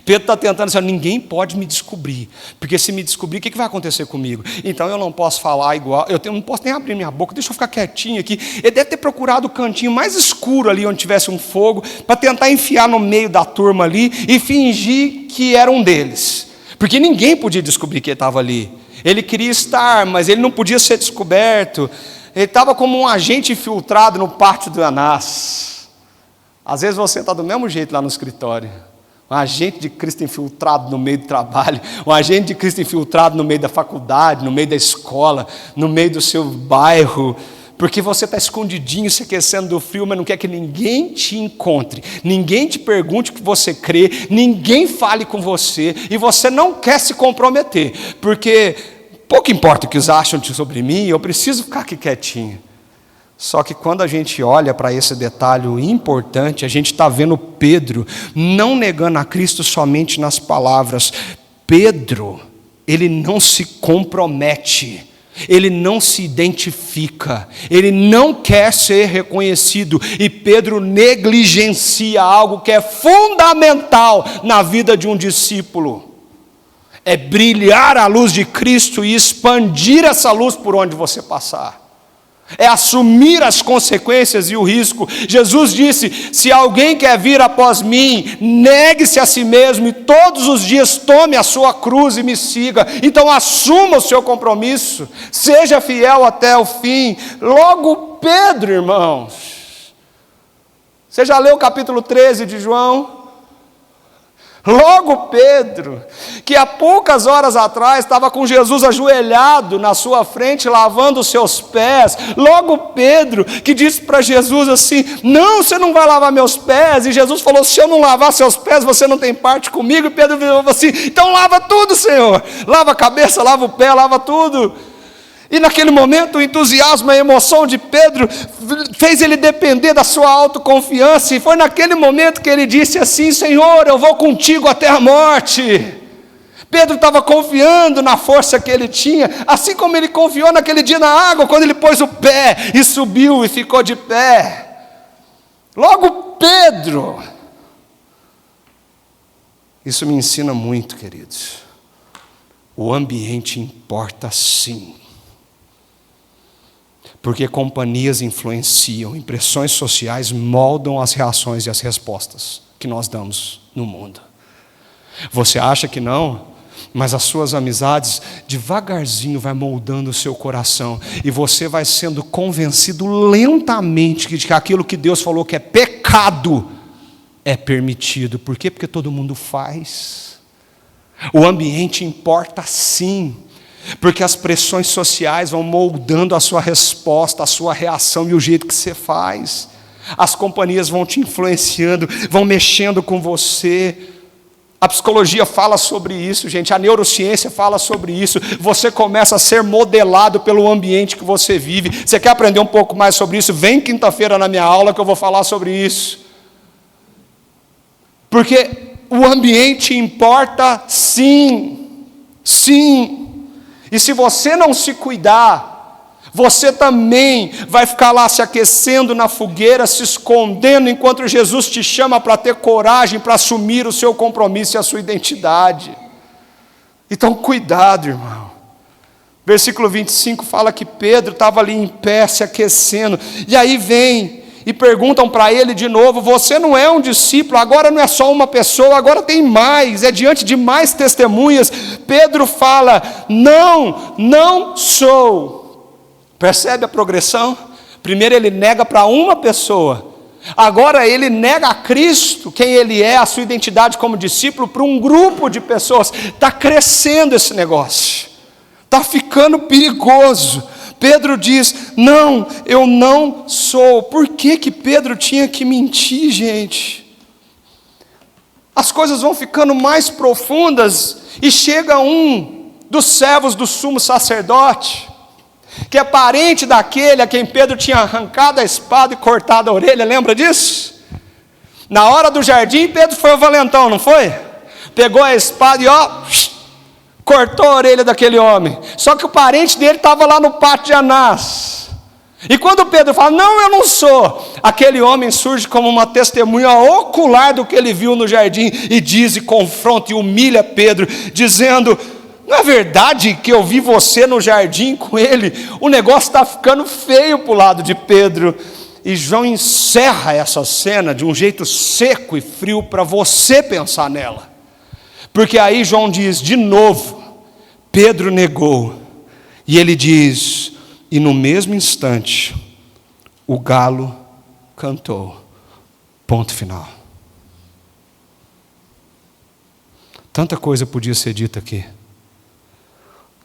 Pedro está tentando dizer, ninguém pode me descobrir, porque se me descobrir, o que vai acontecer comigo? Então eu não posso falar igual, não posso nem abrir minha boca, deixa eu ficar quietinho aqui. Ele deve ter procurado o cantinho mais escuro ali, onde tivesse um fogo, para tentar enfiar no meio da turma ali, e fingir que era um deles, porque ninguém podia descobrir que ele estava ali. Ele queria estar, mas ele não podia ser descoberto. Ele estava como um agente infiltrado no pátio do Anás. Às vezes você está do mesmo jeito lá no escritório. Um agente de Cristo infiltrado no meio do trabalho, um agente de Cristo infiltrado no meio da faculdade, no meio da escola, no meio do seu bairro, porque você está escondidinho, se aquecendo do frio, mas não quer que ninguém te encontre, ninguém te pergunte o que você crê, ninguém fale com você, e você não quer se comprometer, porque pouco importa o que eles acham sobre mim, eu preciso ficar aqui quietinho. Só que quando a gente olha para esse detalhe importante, a gente está vendo Pedro não negando a Cristo somente nas palavras. Pedro, ele não se compromete, ele não se identifica, ele não quer ser reconhecido, e Pedro negligencia algo que é fundamental na vida de um discípulo. É brilhar a luz de Cristo e expandir essa luz por onde você passar. É assumir as consequências e o risco. Jesus disse, se alguém quer vir após mim, negue-se a si mesmo e todos os dias tome a sua cruz e me siga. Então assuma o seu compromisso, seja fiel até o fim. Logo Pedro, irmãos, Você já leu o capítulo 13 de João? Logo Pedro, que há poucas horas atrás estava com Jesus ajoelhado na sua frente, lavando os seus pés. Logo Pedro, que disse para Jesus assim: não, você não vai lavar meus pés. E Jesus falou: se eu não lavar seus pés, você não tem parte comigo. E Pedro falou assim: então lava tudo, Senhor. Lava a cabeça, lava o pé, lava tudo. E naquele momento o entusiasmo, a emoção de Pedro fez ele depender da sua autoconfiança. E foi naquele momento que ele disse assim: Senhor, eu vou contigo até a morte. Pedro estava confiando na força que ele tinha, assim como ele confiou naquele dia na água, quando ele pôs o pé e subiu e ficou de pé. Logo Pedro. Isso me ensina muito, queridos. O ambiente importa sim. Porque companhias influenciam, impressões sociais moldam as reações e as respostas que nós damos no mundo. Você acha que não? Mas as suas amizades devagarzinho vai moldando o seu coração, e você vai sendo convencido lentamente de que aquilo que Deus falou que é pecado é permitido. Por quê? Porque todo mundo faz. O ambiente importa sim. Porque as pressões sociais vão moldando a sua resposta, a sua reação e o jeito que você faz. As companhias vão te influenciando, vão mexendo com você. A psicologia fala sobre isso, gente. A neurociência fala sobre isso. Você começa a ser modelado pelo ambiente que você vive. Você quer aprender um pouco mais sobre isso? Vem quinta-feira na minha aula que eu vou falar sobre isso. Porque o ambiente importa sim. Sim. E se você não se cuidar, você também vai ficar lá se aquecendo na fogueira, se escondendo, enquanto Jesus te chama para ter coragem, para assumir o seu compromisso e a sua identidade. Então, cuidado, irmão. Versículo 25 fala que Pedro estava ali em pé, se aquecendo, e aí vem e perguntam para ele de novo: você não é um discípulo, agora não é só uma pessoa, agora tem mais, é diante de mais testemunhas. Pedro fala: não sou. Percebe a progressão? Primeiro ele nega para uma pessoa, agora ele nega a Cristo, quem ele é, a sua identidade como discípulo, para um grupo de pessoas. Está crescendo esse negócio, está ficando perigoso. Pedro diz: não, eu não sou. Por que Pedro tinha que mentir, gente? As coisas vão ficando mais profundas, e chega um dos servos do sumo sacerdote, que é parente daquele a quem Pedro tinha arrancado a espada e cortado a orelha. Lembra disso? Na hora do jardim, Pedro foi o valentão, não foi? Pegou a espada e cortou a orelha daquele homem. Só que o parente dele estava lá no pátio de Anás. E quando Pedro fala: não, eu não sou, aquele homem surge como uma testemunha ocular do que ele viu no jardim, e diz, e confronta e humilha Pedro, dizendo: não é verdade que eu vi você no jardim com ele? O negócio está ficando feio para o lado de Pedro. E João encerra essa cena de um jeito seco e frio para você pensar nela. Porque aí João diz de novo: Pedro negou. E ele diz: e no mesmo instante o galo cantou. Ponto final. Tanta coisa podia ser dita aqui.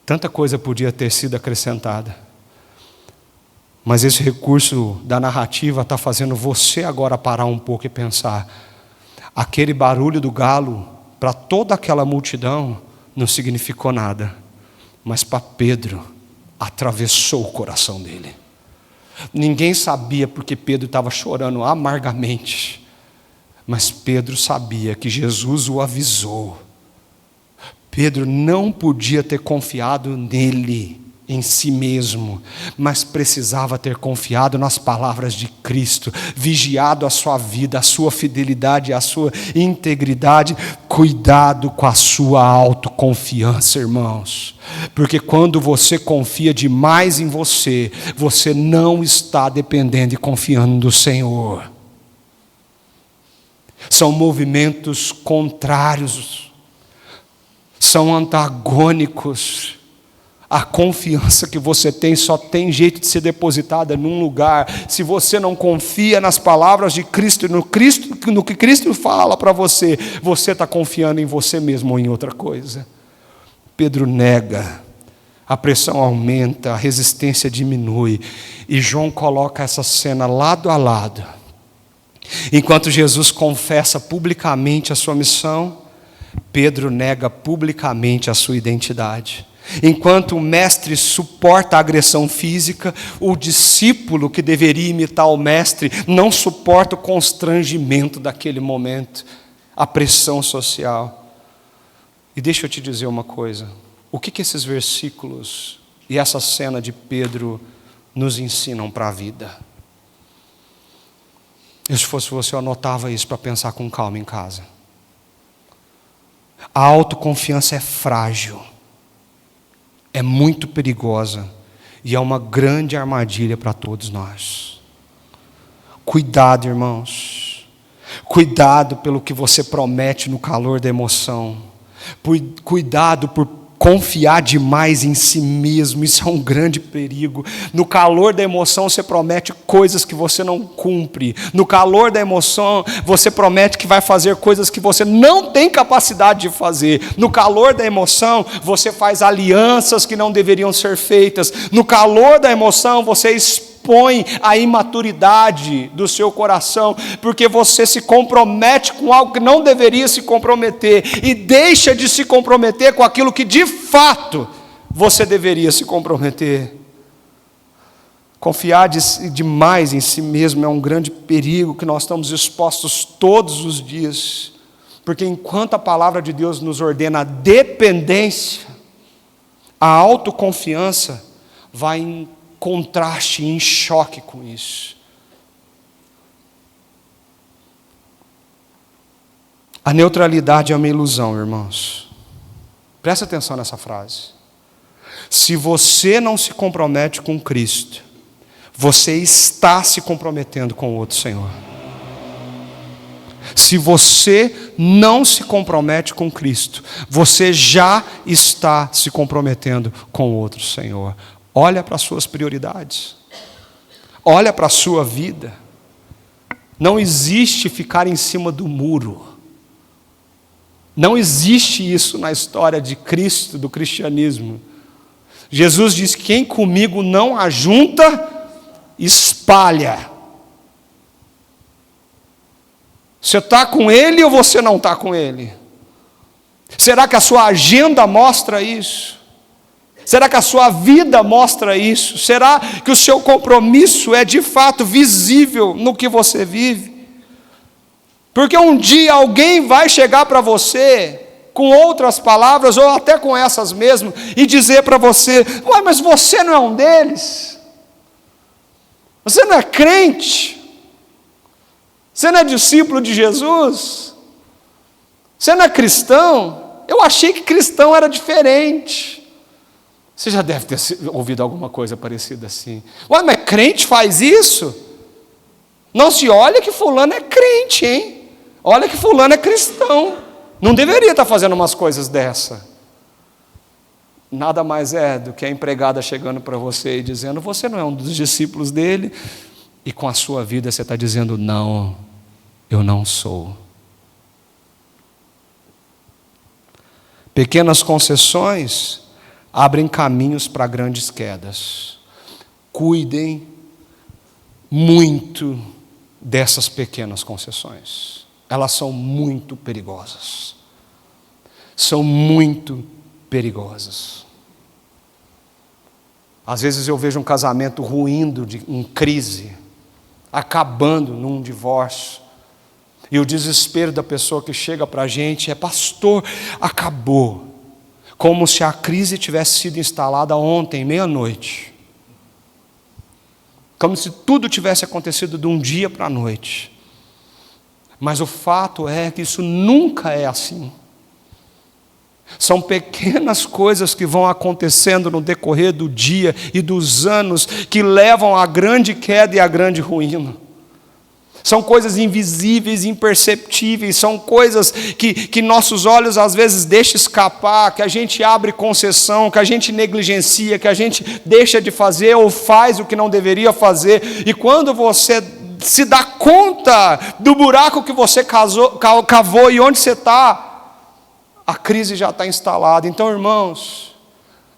Tanta coisa podia ter sido acrescentada. Mas esse recurso da narrativa está fazendo você agora parar um pouco e pensar: aquele barulho do galo, para toda aquela multidão, não significou nada, mas para Pedro, atravessou o coração dele. Ninguém sabia porque Pedro estava chorando amargamente, mas Pedro sabia que Jesus o avisou. Pedro não podia ter confiado nele, em si mesmo, mas precisava ter confiado nas palavras de Cristo, vigiado a sua vida, a sua fidelidade, a sua integridade. Cuidado com a sua autoconfiança, irmãos, porque quando você confia demais em você, você não está dependendo e confiando no Senhor. São movimentos contrários, são antagônicos. A confiança que você tem só tem jeito de ser depositada num lugar. Se você não confia nas palavras de Cristo, no que Cristo fala para você, você está confiando em você mesmo ou em outra coisa. Pedro nega, a pressão aumenta, a resistência diminui, e João coloca essa cena lado a lado. Enquanto Jesus confessa publicamente a sua missão, Pedro nega publicamente a sua identidade. Enquanto o mestre suporta a agressão física, o discípulo que deveria imitar o mestre não suporta o constrangimento daquele momento, a pressão social. E deixa eu te dizer uma coisa, o que esses versículos e essa cena de Pedro nos ensinam para a vida? Se fosse você, eu anotava isso para pensar com calma em casa. A autoconfiança é frágil, é muito perigosa e é uma grande armadilha para todos nós. Cuidado, irmãos. Cuidado pelo que você promete no calor da emoção. Cuidado por confiar demais em si mesmo, isso é um grande perigo. No calor da emoção você promete coisas que você não cumpre. No calor da emoção você promete que vai fazer coisas que você não tem capacidade de fazer. No calor da emoção você faz alianças que não deveriam ser feitas. No calor da emoção você expõe a imaturidade do seu coração, porque você se compromete com algo que não deveria se comprometer e deixa de se comprometer com aquilo que de fato você deveria se comprometer. Confiar demais em si mesmo é um grande perigo que nós estamos expostos todos os dias, porque enquanto a palavra de Deus nos ordena a dependência, a autoconfiança vai em contraste, em choque com isso. A neutralidade é uma ilusão, irmãos. Presta atenção nessa frase. Se você não se compromete com Cristo, você está se comprometendo com outro Senhor. Se você não se compromete com Cristo, você já está se comprometendo com outro Senhor. Olha para as suas prioridades. Olha para a sua vida. Não existe ficar em cima do muro. Não existe isso na história de Cristo, do cristianismo. Jesus diz: quem comigo não ajunta, espalha. Você está com ele ou você não está com ele? Será que a sua agenda mostra isso? Será que a sua vida mostra isso? Será que o seu compromisso é de fato visível no que você vive? Porque um dia alguém vai chegar para você com outras palavras, ou até com essas mesmo, e dizer para você: ué, mas você não é um deles? Você não é crente? Você não é discípulo de Jesus? Você não é cristão? Eu achei que cristão era diferente. Você já deve ter ouvido alguma coisa parecida assim. Ué, mas crente faz isso? Não se olha que fulano é crente, hein? Olha que fulano é cristão. Não deveria estar fazendo umas coisas dessa. Nada mais é do que a empregada chegando para você e dizendo: você não é um dos discípulos dele. E com a sua vida você está dizendo: não, eu não sou. Pequenas concessões abrem caminhos para grandes quedas. Cuidem muito dessas pequenas concessões. Elas são muito perigosas. São muito perigosas. Às vezes eu vejo um casamento ruindo em crise, acabando num divórcio. E o desespero da pessoa que chega para a gente é: pastor, acabou. Como se a crise tivesse sido instalada ontem, meia-noite. Como se tudo tivesse acontecido de um dia para a noite. Mas o fato é que isso nunca é assim. São pequenas coisas que vão acontecendo no decorrer do dia e dos anos que levam à grande queda e à grande ruína. São coisas invisíveis, imperceptíveis, são coisas que nossos olhos às vezes deixam escapar, que a gente abre concessão, que a gente negligencia, que a gente deixa de fazer ou faz o que não deveria fazer. E quando você se dá conta do buraco que você cavou e onde você está, a crise já está instalada. Então, irmãos,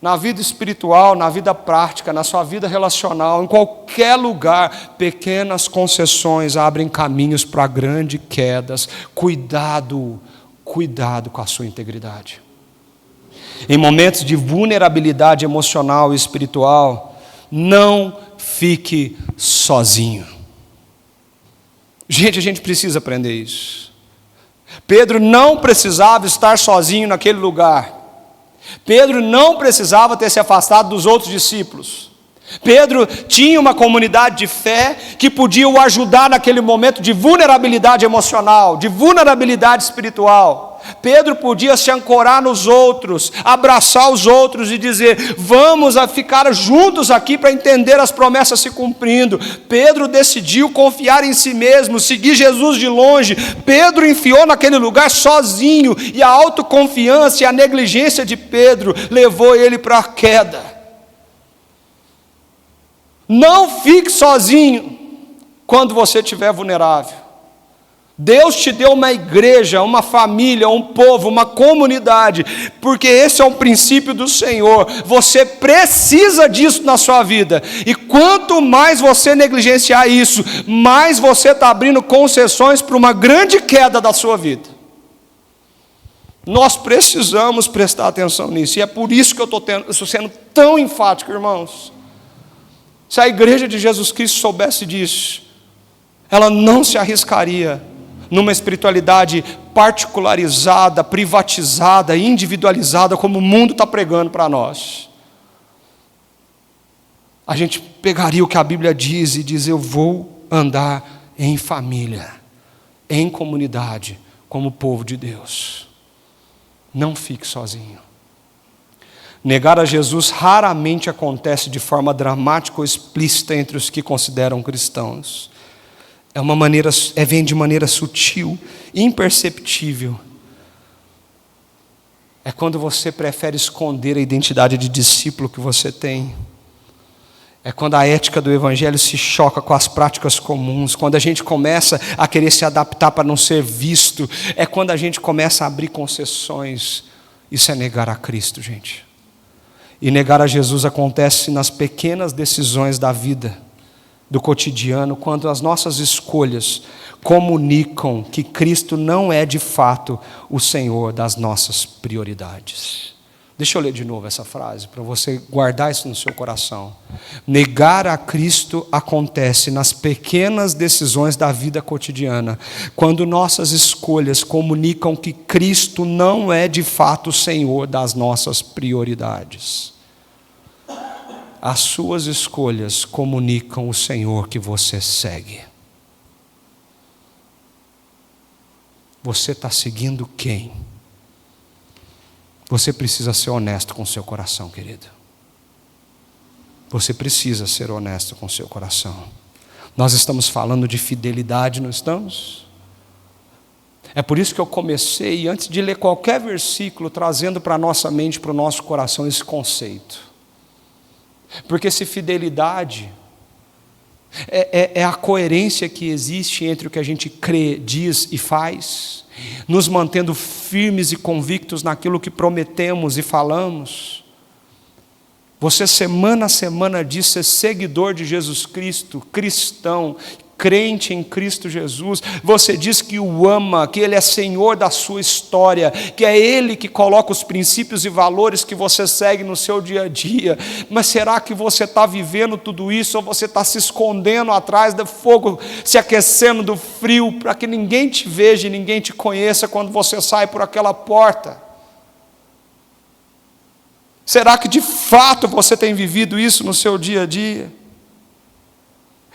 na vida espiritual, na vida prática, na sua vida relacional, em qualquer lugar, pequenas concessões abrem caminhos para grandes quedas. Cuidado com a sua integridade. Em momentos de vulnerabilidade emocional e espiritual, não fique sozinho. Gente, a gente precisa aprender isso. Pedro não precisava estar sozinho naquele lugar. Pedro não precisava ter se afastado dos outros discípulos. Pedro tinha uma comunidade de fé que podia o ajudar naquele momento de vulnerabilidade emocional, de vulnerabilidade espiritual. Pedro podia se ancorar nos outros, abraçar os outros e dizer: vamos ficar juntos aqui para entender as promessas se cumprindo. Pedro decidiu confiar em si mesmo, seguir Jesus de longe. Pedro enfiou naquele lugar sozinho, e a autoconfiança e a negligência de Pedro levou ele para a queda. Não fique sozinho quando você estiver vulnerável. Deus te deu uma igreja, uma família, um povo, uma comunidade, porque esse é um princípio do Senhor. Você precisa disso na sua vida, e quanto mais você negligenciar isso, mais você está abrindo concessões para uma grande queda da sua vida. Nós precisamos prestar atenção nisso, e é por isso que eu estou sendo tão enfático, irmãos. Se a igreja de Jesus Cristo soubesse disso, ela não se arriscaria numa espiritualidade particularizada, privatizada, individualizada, como o mundo está pregando para nós. A gente pegaria o que a Bíblia diz e diz: eu vou andar em família, em comunidade, como povo de Deus. Não fique sozinho. Negar a Jesus raramente acontece de forma dramática ou explícita entre os que consideram cristãos. Vem de maneira sutil, imperceptível. É quando você prefere esconder a identidade de discípulo que você tem. É quando a ética do Evangelho se choca com as práticas comuns. Quando a gente começa a querer se adaptar para não ser visto. É quando a gente começa a abrir concessões. Isso é negar a Cristo, gente. E negar a Jesus acontece nas pequenas decisões da vida, do cotidiano, quando as nossas escolhas comunicam que Cristo não é de fato o Senhor das nossas prioridades. Deixa eu ler de novo essa frase, para você guardar isso no seu coração. Negar a Cristo acontece nas pequenas decisões da vida cotidiana, quando nossas escolhas comunicam que Cristo não é de fato o Senhor das nossas prioridades. As suas escolhas comunicam o Senhor que você segue. Você está seguindo quem? Você precisa ser honesto com o seu coração, querido. Você precisa ser honesto com o seu coração. Nós estamos falando de fidelidade, não estamos? É por isso que eu comecei, antes de ler qualquer versículo, trazendo para a nossa mente, para o nosso coração, esse conceito. Porque se fidelidade é a coerência que existe entre o que a gente crê, diz e faz, nos mantendo firmes e convictos naquilo que prometemos e falamos. Você semana a semana diz ser seguidor de Jesus Cristo, cristão, crente em Cristo Jesus. Você diz que o ama, que Ele é Senhor da sua história, que é Ele que coloca os princípios e valores que você segue no seu dia a dia. Mas será que você está vivendo tudo isso, ou você está se escondendo atrás do fogo, se aquecendo do frio, para que ninguém te veja e ninguém te conheça quando você sai por aquela porta? Será que de fato você tem vivido isso no seu dia a dia?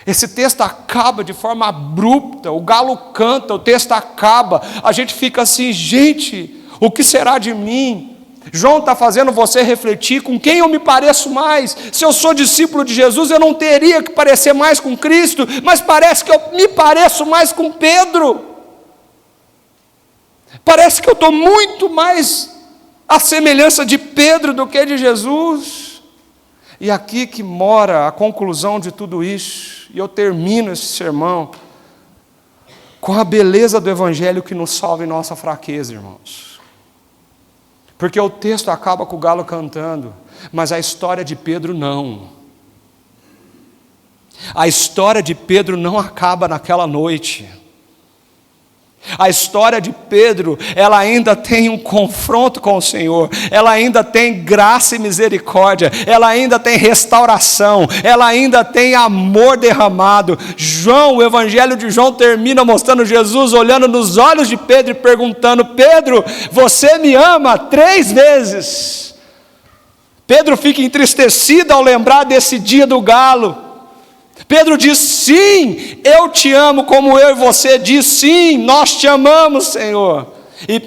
Esse texto acaba de forma abrupta, o galo canta, o texto acaba, a gente fica assim: gente, o que será de mim? João está fazendo você refletir com quem eu me pareço mais. Se eu sou discípulo de Jesus, eu não teria que parecer mais com Cristo, mas parece que eu me pareço mais com Pedro. Parece que eu estou muito mais à semelhança de Pedro do que de Jesus. E aqui que mora a conclusão de tudo isso. E eu termino esse sermão com a beleza do Evangelho que nos salva em nossa fraqueza, irmãos. Porque o texto acaba com o galo cantando, mas a história de Pedro não. A história de Pedro não acaba naquela noite. A história de Pedro, ela ainda tem um confronto com o Senhor, ela ainda tem graça e misericórdia, ela ainda tem restauração, ela ainda tem amor derramado. O Evangelho de João termina mostrando Jesus olhando nos olhos de Pedro e perguntando: Pedro, você me ama 3 vezes? Pedro fica entristecido ao lembrar desse dia do galo. Pedro diz: sim, eu te amo como eu e você. Diz: sim, nós te amamos, Senhor. E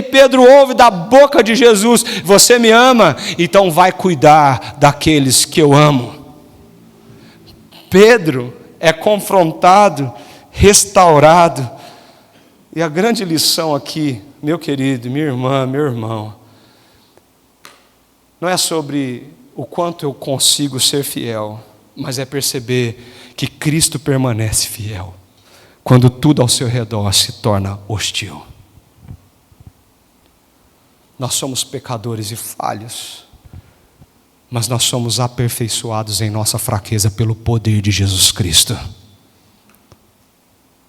Pedro ouve da boca de Jesus: você me ama, então vai cuidar daqueles que eu amo. Pedro é confrontado, restaurado. E a grande lição aqui, meu querido, minha irmã, meu irmão, não é sobre o quanto eu consigo ser fiel, mas é perceber que Cristo permanece fiel, quando tudo ao seu redor se torna hostil. Nós somos pecadores e falhos, mas nós somos aperfeiçoados em nossa fraqueza pelo poder de Jesus Cristo.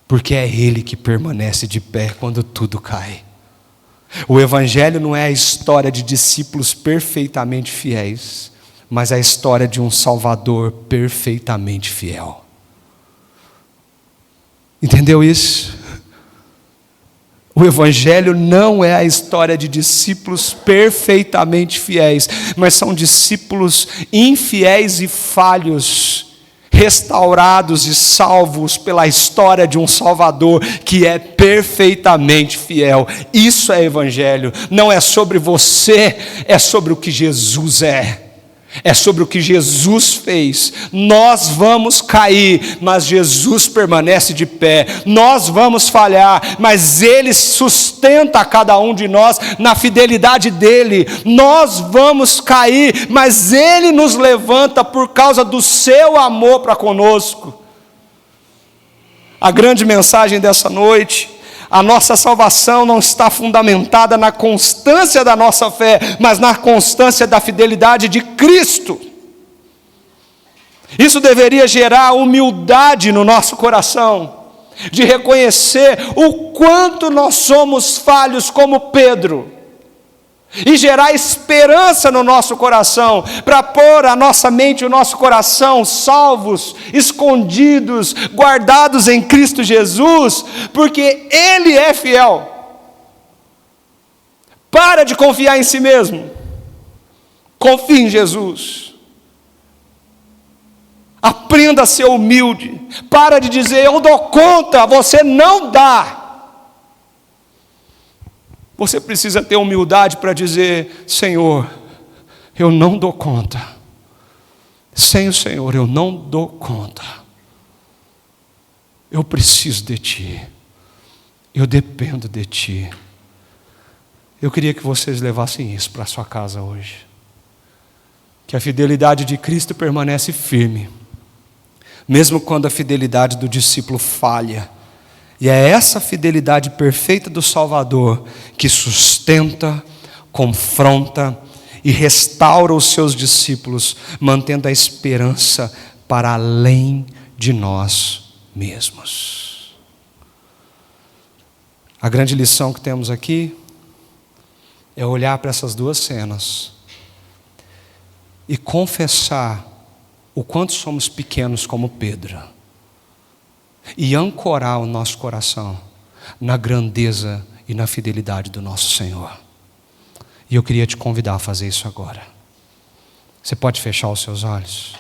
Porque é Ele que permanece de pé quando tudo cai. O Evangelho não é a história de discípulos perfeitamente fiéis, mas a história de um Salvador perfeitamente fiel. Entendeu isso? O Evangelho não é a história de discípulos perfeitamente fiéis, mas são discípulos infiéis e falhos, restaurados e salvos pela história de um Salvador que é perfeitamente fiel. Isso é Evangelho. Não é sobre você, é sobre o que Jesus é. É sobre o que Jesus fez. Nós vamos cair, mas Jesus permanece de pé. Nós vamos falhar, mas Ele sustenta cada um de nós na fidelidade dEle. Nós vamos cair, mas Ele nos levanta por causa do seu amor para conosco. A grande mensagem dessa noite: a nossa salvação não está fundamentada na constância da nossa fé, mas na constância da fidelidade de Cristo. Isso deveria gerar humildade no nosso coração, de reconhecer o quanto nós somos falhos como Pedro, e gerar esperança no nosso coração, para pôr a nossa mente e o nosso coração salvos, escondidos, guardados em Cristo Jesus, porque Ele é fiel. Para de confiar em si mesmo, confie em Jesus. Aprenda a ser humilde. Para de dizer: eu dou conta. Você não dá. Você precisa ter humildade para dizer: Senhor, eu não dou conta. Sem o Senhor eu não dou conta. Eu preciso de Ti. Eu dependo de Ti. Eu queria que vocês levassem isso para a sua casa hoje. Que a fidelidade de Cristo permanece firme, mesmo quando a fidelidade do discípulo falha. E é essa fidelidade perfeita do Salvador que sustenta, confronta e restaura os seus discípulos, mantendo a esperança para além de nós mesmos. A grande lição que temos aqui é olhar para essas duas cenas e confessar o quanto somos pequenos como Pedro, e ancorar o nosso coração na grandeza e na fidelidade do nosso Senhor. E eu queria te convidar a fazer isso agora. Você pode fechar os seus olhos?